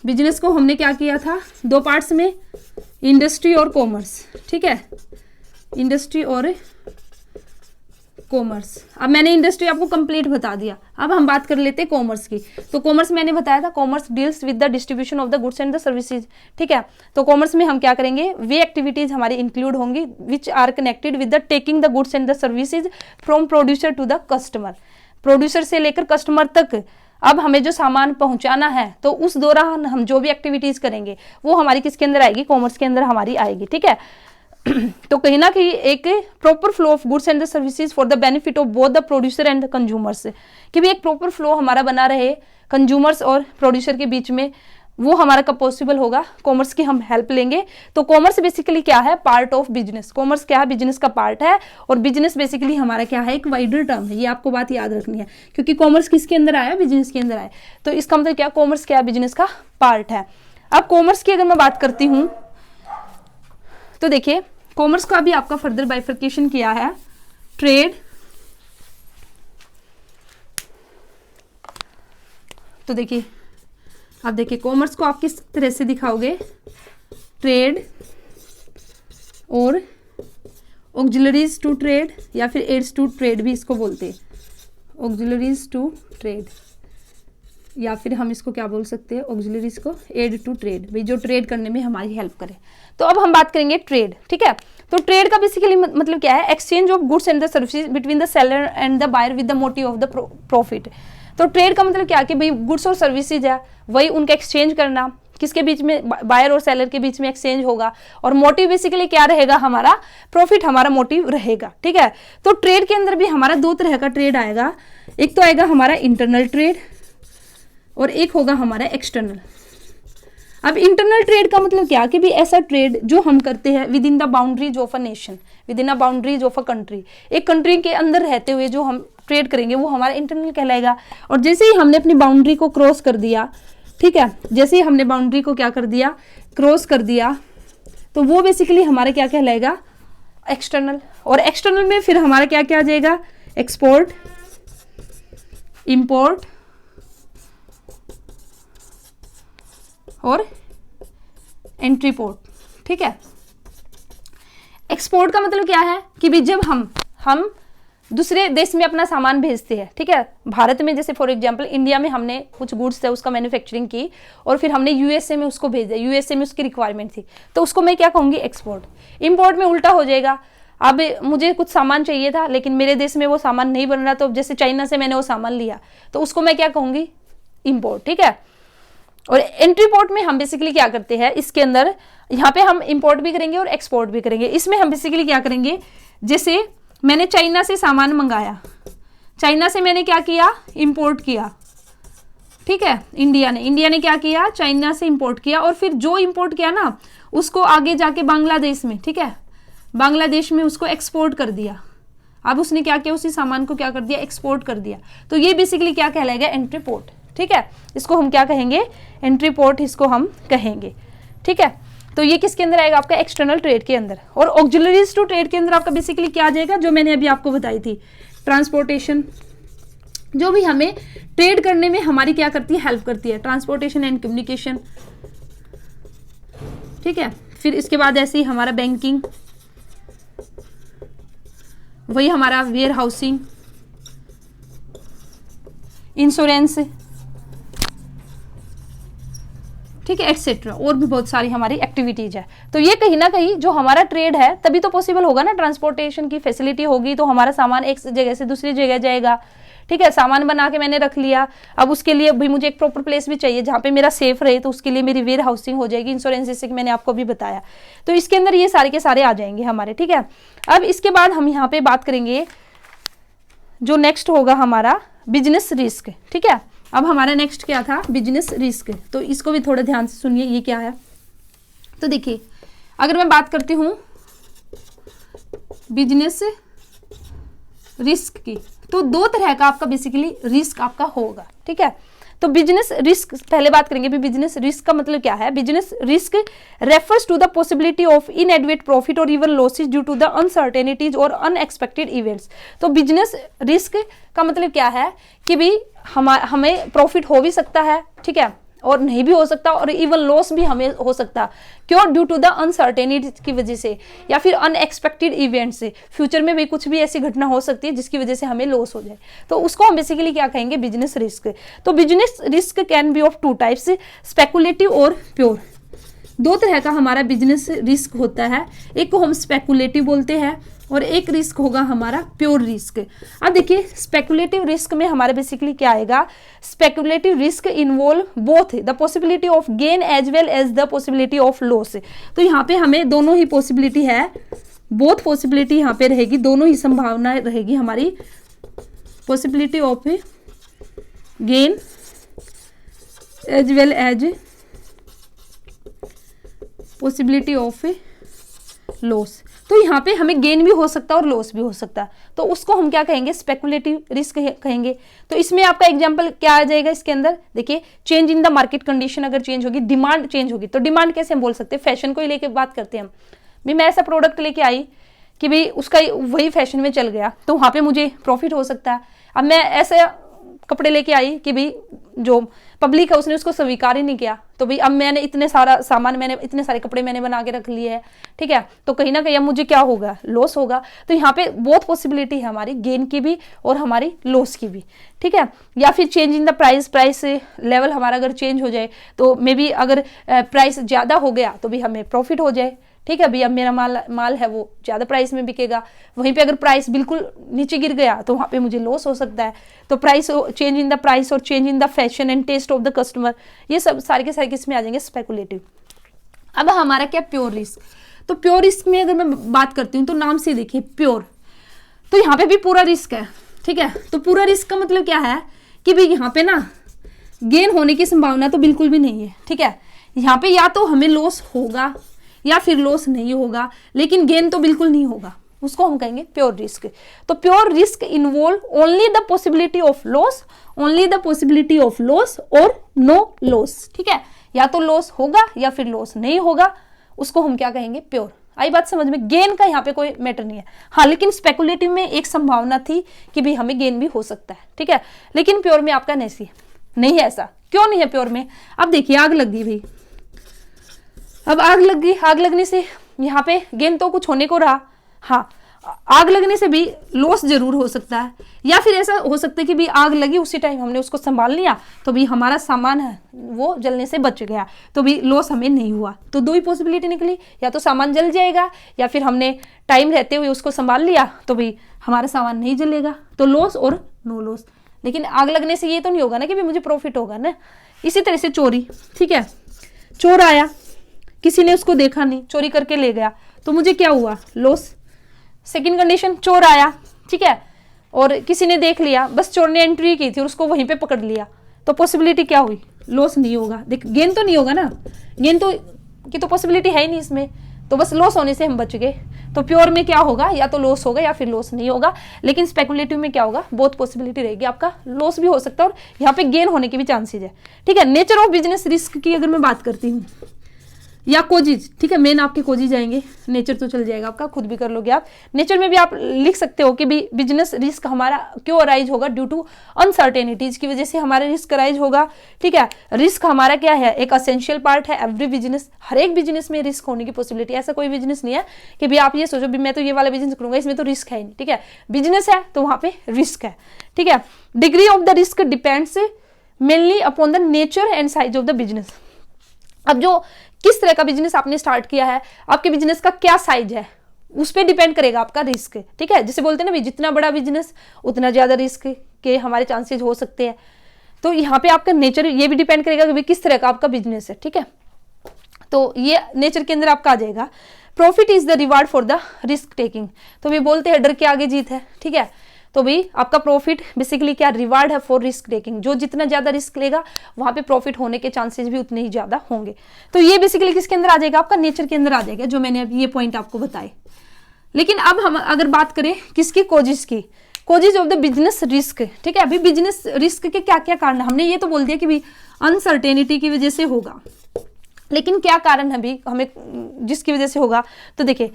बिजनेस को हमने क्या किया था? दो पार्ट्स में, इंडस्ट्री और कॉमर्स। ठीक है, इंडस्ट्री और कॉमर्स। अब मैंने इंडस्ट्री आपको कंप्लीट बता दिया, अब हम बात कर लेते हैं कॉमर्स की। तो कॉमर्स मैंने बताया था, commerce deals with the distribution of the goods and the services. ठीक है, तो कॉमर्स में हम क्या करेंगे? वे एक्टिविटीज हमारी इंक्लूड होंगी which are connected with the taking the goods and the services from producer to the customer. Producer से लेकर कस्टमर तक अब हमें जो सामान पहुंचाना है, तो उस दौरान हम जो भी एक्टिविटीज करेंगे वो हमारी किसके अंदर आएगी? कॉमर्स के अंदर हमारी आएगी। ठीक है, तो कहीं ना कहीं एक proper flow of goods and the services for the benefit of both the producer and the consumers, कि भी एक प्रॉपर फ्लो हमारा बना रहे कंज्यूमर्स और प्रोड्यूसर के बीच में, वो हमारा कब पॉसिबल होगा, कॉमर्स की हम हेल्प लेंगे। तो कॉमर्स बेसिकली क्या है, पार्ट ऑफ बिजनेस। कॉमर्स क्या है, बिजनेस का पार्ट है, और बिजनेस बेसिकली हमारा क्या है, एक वाइडर टर्म है। ये आपको बात याद रखनी है, क्योंकि कॉमर्स किसके अंदर आया, बिजनेस के अंदर आया। तो इसका मतलब क्या, कॉमर्स क्या है, बिजनेस का पार्ट है। अब कॉमर्स की अगर मैं बात करती हूँ तो देखिए कॉमर्स का भी आपका फर्दर बाइफर्केशन किया है, ट्रेड, तो देखिए आप देखिए कॉमर्स को आप किस तरह से दिखाओगे, ट्रेड और ऑक्सिलरीज टू ट्रेड, या फिर एड्स टू ट्रेड भी इसको बोलते हैं, ऑक्सिलरीज टू ट्रेड, या फिर हम इसको क्या बोल सकते हैं, ऑक्सिलरीज को एड टू ट्रेड, भाई जो ट्रेड करने में हमारी हेल्प करे। तो अब हम बात करेंगे ट्रेड, ठीक है। तो ट्रेड का बेसिकली मतलब क्या है, exchange of goods and the services between the seller and the buyer with the motive of the profit. तो ट्रेड का मतलब क्या कि भाई गुड्स और सर्विसेज है, वही उनका एक्सचेंज करना, किसके बीच में, बायर और सेलर के बीच में एक्सचेंज होगा, और मोटिव बेसिकली क्या रहेगा, हमारा प्रॉफिट हमारा मोटिव रहेगा, ठीक है। तो ट्रेड के अंदर भी हमारा दो तरह का ट्रेड आएगा, एक तो आएगा हमारा इंटरनल ट्रेड और एक होगा हमारा एक्सटर्नल। अब इंटरनल ट्रेड का मतलब क्या कि भी ऐसा ट्रेड जो हम करते हैं with in the boundaries of a nation, with in the boundaries of a country, एक कंट्री के अंदर रहते हुए जो हम ट्रेड करेंगे वो हमारा इंटरनल कहलाएगा। और जैसे ही हमने अपनी बाउंड्री को क्रॉस कर दिया, ठीक है, जैसे ही हमने बाउंड्री को क्या कर दिया, क्रॉस कर दिया, तो वो बेसिकली हमारा क्या कहलाएगा, एक्सटर्नल। और एक्सटर्नल में फिर हमारा क्या क्या आ जाएगा, एक्सपोर्ट, इंपोर्ट और एंट्री पोर्ट, ठीक है। एक्सपोर्ट का मतलब क्या है कि भी जब हम दूसरे देश में अपना सामान भेजते हैं, ठीक है, भारत में जैसे फॉर एग्जांपल इंडिया में हमने कुछ गुड्स थे उसका मैन्युफैक्चरिंग की और फिर हमने यूएसए में उसको भेजा, यूएसए में उसकी रिक्वायरमेंट थी, तो उसको मैं क्या कहूँगी, एक्सपोर्ट। इंपोर्ट में उल्टा हो जाएगा, अब मुझे कुछ सामान चाहिए था लेकिन मेरे देश में वो सामान नहीं बन रहा, तो जैसे चाइना से मैंने वो सामान लिया तो उसको मैं क्या कहूँगी, इंपोर्ट, ठीक है। और एंट्री पोर्ट में हम बेसिकली क्या करते हैं, इसके अंदर यहाँ पे हम इंपोर्ट भी करेंगे और एक्सपोर्ट भी करेंगे। इसमें हम बेसिकली क्या करेंगे, जैसे मैंने चाइना से सामान मंगाया, चाइना से मैंने क्या किया, इंपोर्ट किया, ठीक है, इंडिया ने क्या किया, चाइना से इंपोर्ट किया, और फिर जो इंपोर्ट किया ना उसको आगे जाके बांग्लादेश में, ठीक है, बांग्लादेश में उसको एक्सपोर्ट कर दिया। अब उसने क्या किया, उसी सामान को क्या कर दिया, एक्सपोर्ट कर दिया। तो ये बेसिकली क्या कहलाएगा, एंट्री पोर्ट, ठीक है। इसको हम क्या कहेंगे, एंट्री पोर्ट इसको हम कहेंगे, ठीक है। तो ये किसके अंदर आएगा, आपका एक्सटर्नल ट्रेड के अंदर। और ऑक्सिलरीज टू ट्रेड के अंदर आपका बेसिकली क्या आ जाएगा, जो मैंने अभी आपको बताई थी, ट्रांसपोर्टेशन, जो भी हमें ट्रेड करने में हमारी क्या करती है, हेल्प करती है, ट्रांसपोर्टेशन एंड कम्युनिकेशन, ठीक है। फिर इसके बाद ऐसे ही हमारा बैंकिंग, वही हमारा वेयर हाउसिंग, इंश्योरेंस, ठीक है, एटसेट्रा, और भी बहुत सारी हमारी एक्टिविटीज है। तो ये कहीं ना कहीं जो हमारा ट्रेड है तभी तो पॉसिबल होगा ना, ट्रांसपोर्टेशन की फैसिलिटी होगी तो हमारा सामान एक जगह से दूसरी जगह जाएगा, ठीक है। सामान बना के मैंने रख लिया, अब उसके लिए भी मुझे एक प्रॉपर प्लेस भी चाहिए जहाँ पे मेरा सेफ रहे, तो उसके लिए मेरी वेयर हाउसिंग हो जाएगी, इंश्योरेंस, जैसे कि मैंने आपको भी बताया। तो इसके अंदर ये सारे के सारे आ जाएंगे हमारे, ठीक है। अब इसके बाद हम यहाँ पे बात करेंगे, जो नेक्स्ट होगा हमारा बिजनेस रिस्क, ठीक है। अब हमारा नेक्स्ट क्या था, बिजनेस रिस्क। तो इसको भी थोड़ा ध्यान से सुनिए, ये क्या है। तो देखिए अगर मैं बात करती हूँ बिजनेस रिस्क की, तो दो तरह का आपका बेसिकली रिस्क आपका होगा, ठीक है। तो बिजनेस रिस्क पहले बात करेंगे, भी बिजनेस रिस्क का मतलब क्या है। Business risk refers to the possibility of इनएडवेट प्रॉफिट और even losses due to the uncertainties और अनएक्सपेक्टेड इवेंट्स। तो बिजनेस रिस्क का मतलब क्या है कि भी हमें प्रॉफिट हो भी सकता है, ठीक है, और नहीं भी हो सकता, और इवन लॉस भी हमें हो सकता, क्यों, ड्यू टू द अनसर्टेनिटी की वजह से, या फिर अनएक्सपेक्टेड इवेंट से, फ्यूचर में भी कुछ भी ऐसी घटना हो सकती है जिसकी वजह से हमें लॉस हो जाए, तो उसको हम बेसिकली क्या कहेंगे, बिजनेस रिस्क। तो business risk can be of two types, speculative और प्योर। दो तरह का हमारा बिजनेस रिस्क होता है, एक को हम स्पेकुलेटिव बोलते हैं और एक रिस्क होगा हमारा प्योर रिस्क। अब देखिए स्पेकुलेटिव रिस्क में हमारा बेसिकली क्या आएगा, speculative risk involve both the possibility of gain as well as the possibility of loss. तो यहाँ पे हमें दोनों ही पॉसिबिलिटी है, बोथ पॉसिबिलिटी यहाँ पे रहेगी, दोनों ही संभावना रहेगी हमारी, possibility of gain as well as possibility of loss. तो यहाँ पे हमें गेन भी हो सकता है और लॉस भी हो सकता है, तो उसको हम क्या कहेंगे, स्पेकुलेटिव रिस्क कहेंगे। तो इसमें आपका एग्जांपल क्या आ जाएगा इसके अंदर, देखिए change in the market condition अगर चेंज होगी, डिमांड चेंज होगी, तो डिमांड कैसे हम बोल सकते हैं, फैशन को ही लेके बात करते हैं हम। भाई मैं ऐसा प्रोडक्ट लेके आई कि भाई उसका वही फैशन में चल गया, तो वहाँ पे मुझे प्रॉफिट हो सकता है। अब मैं ऐसे कपड़े लेके आई कि भाई जो पब्लिक है उसने उसको स्वीकार ही नहीं किया, तो भाई अब मैंने इतने सारा सामान, मैंने इतने सारे कपड़े मैंने बना के रख लिए हैं, ठीक है, तो कहीं ना कहीं अब मुझे क्या होगा, लॉस होगा। तो यहाँ पे बहुत पॉसिबिलिटी है हमारी गेन की भी और हमारी लॉस की भी, ठीक है। या फिर change in the price, price level हमारा अगर चेंज हो जाए तो मे बी अगर प्राइस ज़्यादा हो गया तो भी हमें प्रॉफिट हो जाए, ठीक है। भाई अब मेरा माल है वो ज़्यादा प्राइस में बिकेगा, वहीं पे अगर प्राइस बिल्कुल नीचे गिर गया तो वहाँ पे मुझे लॉस हो सकता है। तो price, change in the price और change in the fashion and taste of the customer, ये सब सारे के सारे किस में आ जाएंगे, स्पेकुलेटिव। अब हमारा क्या प्योर रिस्क, तो प्योर रिस्क में अगर मैं बात करती हूँ तो नाम से देखिए प्योर, तो यहाँ पे भी पूरा रिस्क है, ठीक है। तो पूरा रिस्क का मतलब क्या है कि भाई यहाँ पे ना गेन होने की संभावना तो बिल्कुल भी नहीं है, ठीक है। यहाँ पे या तो हमें लॉस होगा या फिर लॉस नहीं होगा, लेकिन गेन तो बिल्कुल नहीं होगा, उसको हम कहेंगे प्योर रिस्क। तो pure risk involve only the possibility of loss, only the possibility of loss और नो लॉस, ठीक है। या तो लॉस होगा या फिर लॉस नहीं होगा, उसको हम क्या कहेंगे, प्योर। आई बात समझ में, गेन का यहाँ पे कोई मैटर नहीं है। हाँ, लेकिन स्पेकुलेटिव में एक संभावना थी कि भाई हमें गेन भी हो सकता है, ठीक है, लेकिन प्योर में आपका नहीं है ऐसा। क्यों नहीं है प्योर में, अब देखिए आग लग गई भाई, अब आग लग गई, आग लगने से यहाँ पे गेन तो कुछ होने को रहा, हाँ, आग लगने से भी लॉस जरूर हो सकता है, या फिर ऐसा हो सकता है कि भी आग लगी उसी टाइम हमने उसको संभाल लिया तो भी हमारा सामान है वो जलने से बच गया, तो भी लॉस हमें नहीं हुआ। तो दो ही पॉसिबिलिटी निकली, या तो सामान जल जाएगा या फिर हमने टाइम रहते हुए उसको संभाल लिया तो भी हमारा सामान नहीं जलेगा, तो लॉस और नो लॉस। लेकिन आग लगने से ये तो नहीं होगा ना कि भी मुझे प्रॉफिट होगा ना। इसी तरह से चोरी, ठीक है, चोर आया, किसी ने उसको देखा नहीं, चोरी करके ले गया, तो मुझे क्या हुआ, लॉस। सेकंड कंडीशन, चोर आया, ठीक है, और किसी ने देख लिया, बस चोर ने एंट्री की थी और उसको वहीं पे पकड़ लिया, तो पॉसिबिलिटी क्या हुई, लॉस नहीं होगा। देख गेन तो नहीं होगा ना, गेन तो की तो पॉसिबिलिटी है ही नहीं इसमें, तो बस लॉस होने से हम बच गए। तो प्योर में क्या होगा, या तो लॉस होगा या फिर लॉस नहीं होगा, लेकिन स्पेकुलेटिव में क्या होगा, बहुत पॉसिबिलिटी रहेगी, आपका लॉस भी हो सकता है और यहाँ पे गेन होने के भी चांसेज है, ठीक है। नेचर ऑफ बिजनेस रिस्क की अगर मैं बात करती हूँ, या कोजीज, ठीक है, मेन आपके कोजीज आएंगे, नेचर तो चल जाएगा आपका, खुद भी कर लोगे आप। नेचर में भी आप लिख सकते हो कि भी बिजनेस रिस्क हमारा क्यों अराइज होगा, ड्यू टू अनसर्टेनिटीज की वजह से हमारा रिस्क अराइज होगा, ठीक है। रिस्क हमारा क्या है, एक असेंशियल पार्ट है एवरी बिजनेस, हर एक बिजनेस में रिस्क होने की पॉसिबिलिटी। ऐसा कोई बिजनेस नहीं है कि भी आप ये सोचो भी मैं तो ये वाला बिजनेस करूंगा इसमें तो रिस्क है नहीं, ठीक है। बिजनेस है तो वहां पे रिस्क है, ठीक है। Degree of the risk depends mainly upon the nature and size of the business. अब जो किस तरह का बिजनेस आपने स्टार्ट किया है, आपके बिजनेस का क्या साइज है, उस पर डिपेंड करेगा आपका रिस्क, ठीक है। जैसे बोलते हैं ना भाई, जितना बड़ा बिजनेस उतना ज्यादा रिस्क के हमारे चांसेस हो सकते हैं। तो यहाँ पे आपका नेचर ये भी डिपेंड करेगा कि भाई किस तरह का आपका बिजनेस है, ठीक है। तो ये नेचर के अंदर आपका आ जाएगा। Profit is the reward for the risk taking, तो भी बोलते हैं डर के आगे जीत है, ठीक है। तो भाई आपका प्रॉफिट बेसिकली क्या, रिवार्ड है फॉर रिस्क टेकिंग। जो जितना ज्यादा रिस्क लेगा वहां पे प्रॉफिट होने के चांसेस भी उतने ही ज्यादा होंगे। तो ये बेसिकली किसके अंदर आ जाएगा, आपका नेचर के अंदर आ जाएगा, जो मैंने अभी ये पॉइंट आपको बताए। लेकिन अब हम अगर बात करें किसकी, कोजिज की, causes of the business risk, ठीक है। अभी बिजनेस रिस्क के क्या क्या कारण, हमने ये तो बोल दिया कि भाई अनसर्टेनिटी की वजह से होगा, लेकिन क्या कारण है भी हमें जिसकी वजह से होगा। तो देखिए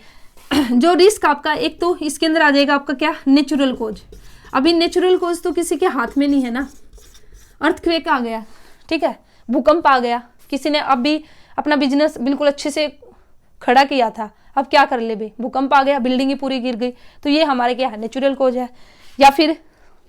जो रिस्क आपका, एक तो इसके अंदर आ जाएगा आपका क्या, नेचुरल कोज। अभी नेचुरल कोज तो किसी के हाथ में नहीं है ना, अर्थक्वेक आ गया, ठीक है, भूकंप आ गया, किसी ने अभी अपना बिजनेस बिल्कुल अच्छे से खड़ा किया था, अब क्या कर ले भाई, भूकंप आ गया, बिल्डिंग ही पूरी गिर गई, तो ये हमारे क्या है, नेचुरल कोज है। या फिर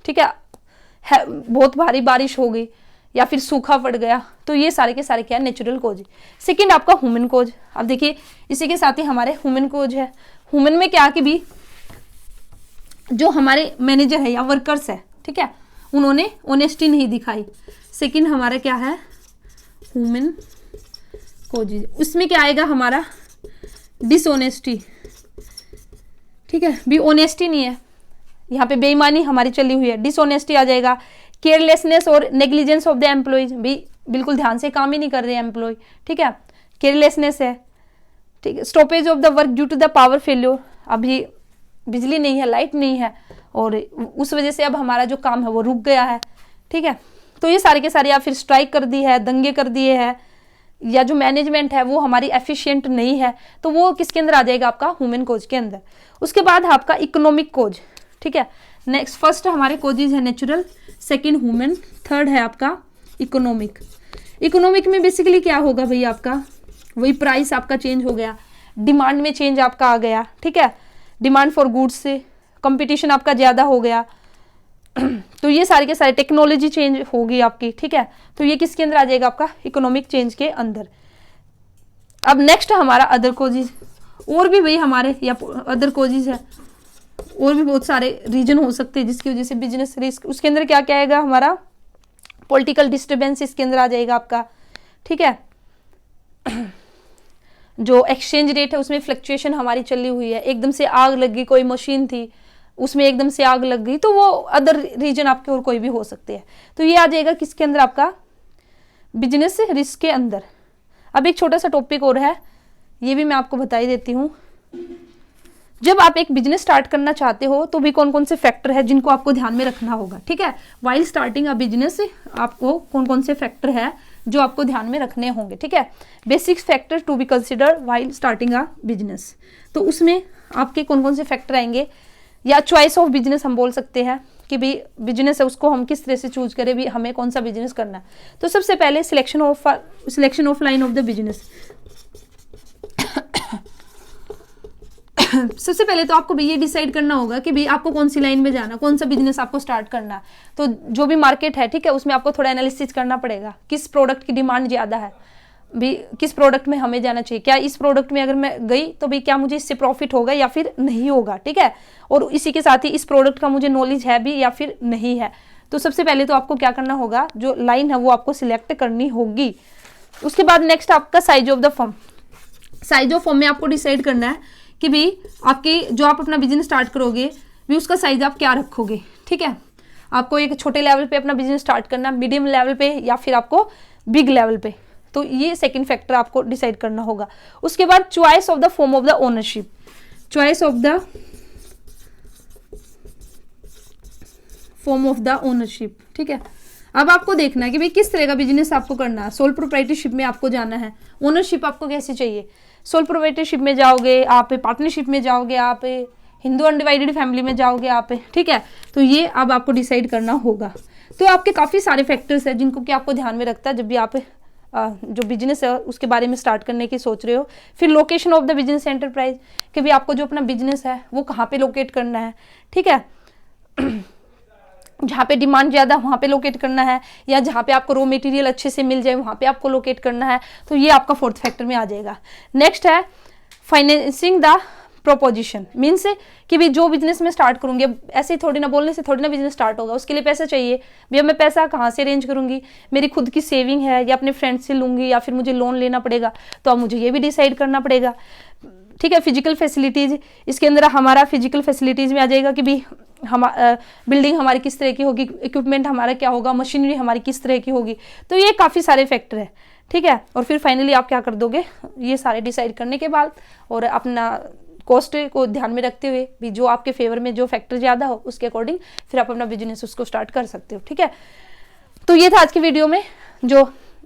ठीक है बहुत भारी बारिश हो गई, या फिर सूखा पड़ गया, तो ये सारे के सारे क्या है, नेचुरल कोज। सेकंड आपका ह्यूमन कोज। अब देखिए इसी के साथ ही हमारे ह्यूमन कोज है। ह्यूमन में क्या कि भी जो हमारे मैनेजर है या वर्कर्स है, ठीक है, उन्होंने ऑनेस्टी नहीं दिखाई। सेकंड हमारा क्या है, ह्यूमन कोजेज। उसमें क्या आएगा हमारा, डिसऑनेस्टी, ठीक है, भी ऑनेस्टी नहीं है, यहाँ पे बेईमानी हमारी चली हुई है, डिसऑनेस्टी आ जाएगा। केयरलेसनेस और नेग्लिजेंस ऑफ द एम्प्लॉयज, भी बिल्कुल ध्यान से काम ही नहीं कर रहे हैं एम्प्लॉय, ठीक है, केयरलेसनेस है, ठीक है। Stoppage of the work due to the power failure, अभी बिजली नहीं है, लाइट नहीं है और उस वजह से अब हमारा जो काम है वो रुक गया है, ठीक है। तो ये सारे के सारे, या फिर स्ट्राइक कर दी है, दंगे कर दिए हैं, या जो मैनेजमेंट है वो हमारी एफिशिएंट नहीं है, तो वो किसके अंदर आ जाएगा, आपका ह्यूमन कोज के अंदर। उसके बाद आपका इकोनॉमिक कोज, ठीक है। नेक्स्ट फर्स्ट हमारे कोजेज है नेचुरल, सेकंड ह्यूमन, थर्ड है आपका इकोनॉमिक। इकोनॉमिक में बेसिकली क्या होगा भैया, आपका वही प्राइस आपका चेंज हो गया, डिमांड में चेंज आपका आ गया, ठीक है, डिमांड फॉर गुड्स से कंपटीशन आपका ज़्यादा हो गया, तो ये सारे के सारे टेक्नोलॉजी चेंज होगी आपकी, ठीक है। तो ये किसके अंदर आ जाएगा, आपका इकोनॉमिक चेंज के अंदर। अब नेक्स्ट हमारा अदर कोजेज, और भी भाई हमारे या अदर कोजेज है, और भी बहुत सारे रीजन हो सकते हैं जिसकी वजह से बिजनेस रिस्क, उसके अंदर क्या क्या आएगा हमारा, पॉलिटिकल डिस्टर्बेंस इसके अंदर आ जाएगा आपका, ठीक है। जो एक्सचेंज रेट है उसमें फ्लक्चुएशन हमारी चली हुई है, एकदम से आग लग गई, कोई मशीन थी उसमें एकदम से आग लग गई, तो वो अदर रीजन आपके और कोई भी हो सकते हैं, तो ये आ जाएगा किसके अंदर, आपका बिजनेस रिस्क के अंदर। अब एक छोटा सा टॉपिक और है, ये भी मैं आपको बता ही देती हूँ। जब आप एक बिजनेस स्टार्ट करना चाहते हो तो भी कौन कौन से फैक्टर है जिनको आपको ध्यान में रखना होगा, ठीक है। वाइल स्टार्टिंग अ बिजनेस आपको कौन कौन से फैक्टर है जो आपको ध्यान में रखने होंगे, ठीक है। Basic factor to be consider while starting a business, तो उसमें आपके कौन कौन से फैक्टर आएंगे, या चॉइस ऑफ बिजनेस हम बोल सकते हैं कि भाई बिजनेस है उसको हम किस तरह से चूज करें, भी हमें कौन सा बिजनेस करना है। तो सबसे पहले selection of line of the business. सबसे पहले तो आपको भी ये डिसाइड करना होगा कि भाई आपको कौन सी लाइन में जाना, कौन सा बिजनेस आपको स्टार्ट करना है। तो जो भी मार्केट है, ठीक है, उसमें आपको थोड़ा एनालिसिस करना पड़ेगा, किस प्रोडक्ट की डिमांड ज़्यादा है, भी किस प्रोडक्ट में हमें जाना चाहिए, क्या इस प्रोडक्ट में अगर मैं गई तो भाई क्या मुझे इससे प्रॉफिट होगा या फिर नहीं होगा, ठीक है। और इसी के साथ ही इस प्रोडक्ट का मुझे नॉलेज है भी या फिर नहीं है। तो सबसे पहले तो आपको क्या करना होगा, जो लाइन है वो आपको सिलेक्ट करनी होगी। उसके बाद नेक्स्ट आपका size of the firm. Size of firm में आपको डिसाइड करना है कि भाई आपके जो आप अपना बिजनेस स्टार्ट करोगे भी उसका साइज आप क्या रखोगे, ठीक है। आपको एक छोटे लेवल पे अपना बिजनेस स्टार्ट करना, मीडियम लेवल पे या फिर आपको बिग लेवल पे, तो ये सेकंड फैक्टर आपको डिसाइड करना होगा। उसके बाद choice of the form of the ownership, choice of the form of the ownership, ठीक है। अब आपको देखना है कि भाई किस तरह का बिजनेस आपको करना है। सोल प्रोप्राइटरशिप में आपको जाना है, ओनरशिप आपको कैसे चाहिए, सोल प्रोप्राइटरशिप में जाओगे आप, पार्टनरशिप में जाओगे आप, हिंदू अनडिवाइडेड फैमिली में जाओगे आप, ठीक है। तो ये अब आपको डिसाइड करना होगा। तो आपके काफ़ी सारे फैक्टर्स हैं जिनको कि आपको ध्यान में रखता है जब भी आप जो बिजनेस है उसके बारे में स्टार्ट करने की सोच रहे हो। फिर location of the business enterprise, कि भी आपको जो अपना बिजनेस है वो कहाँ पे लोकेट करना है, ठीक है। जहाँ पे डिमांड ज़्यादा वहाँ पे लोकेट करना है, या जहाँ पे आपको रॉ मटेरियल अच्छे से मिल जाए वहाँ पे आपको लोकेट करना है। तो ये आपका फोर्थ फैक्टर में आ जाएगा। नेक्स्ट है फाइनेंसिंग द प्रोपोजिशन, मीन्स कि भाई जो बिजनेस में स्टार्ट करूंगी, अब ऐसे ही थोड़ी ना बोलने से थोड़ी ना बिजनेस स्टार्ट होगा, उसके लिए पैसा चाहिए। भैया मैं पैसा कहाँ से अरेंज करूंगी, मेरी खुद की सेविंग है या अपने फ्रेंड से लूंगी या फिर मुझे लोन लेना पड़ेगा, तो अब मुझे ये भी डिसाइड करना पड़ेगा, ठीक है। फिजिकल फैसिलिटीज़, इसके अंदर हमारा फिजिकल फैसिलिटीज़ में आ जाएगा कि भी हम बिल्डिंग हमारी किस तरह की होगी, इक्विपमेंट हमारा क्या होगा, मशीनरी हमारी किस तरह की होगी। तो ये काफ़ी सारे फैक्टर है, ठीक है। और फिर फाइनली आप क्या कर दोगे, ये सारे डिसाइड करने के बाद और अपना कॉस्ट को ध्यान में रखते हुए भी जो आपके फेवर में जो फैक्टर ज़्यादा हो उसके अकॉर्डिंग फिर आप अपना बिजनेस उसको स्टार्ट कर सकते हो, ठीक है। तो ये था आज की वीडियो में जो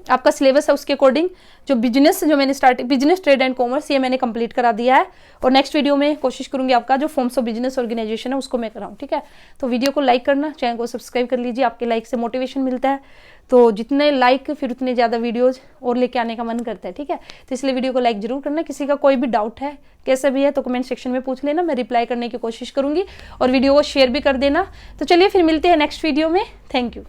आपका सिलेबस है उसके अकॉर्डिंग जो मैंने start business trade and commerce ये मैंने कंप्लीट करा दिया है। और नेक्स्ट वीडियो में कोशिश करूंगी आपका जो फॉर्म्स ऑफ बिजनेस ऑर्गेनाइजेशन है उसको मैं कराऊं, ठीक है। तो वीडियो को लाइक करना, चैनल को सब्सक्राइब कर लीजिए, आपके लाइक से मोटिवेशन मिलता है। तो जितने लाइक फिर उतने ज़्यादा वीडियोज़ और लेके आने का मन करता है, ठीक है। तो इसलिए वीडियो को लाइक जरूर करना। किसी का कोई भी डाउट है कैसा भी है तो कमेंट सेक्शन में पूछ लेना, मैं रिप्लाई करने की कोशिश करूंगी। और वीडियो को शेयर भी कर देना। तो चलिए फिर मिलते हैं नेक्स्ट वीडियो में। Thank you.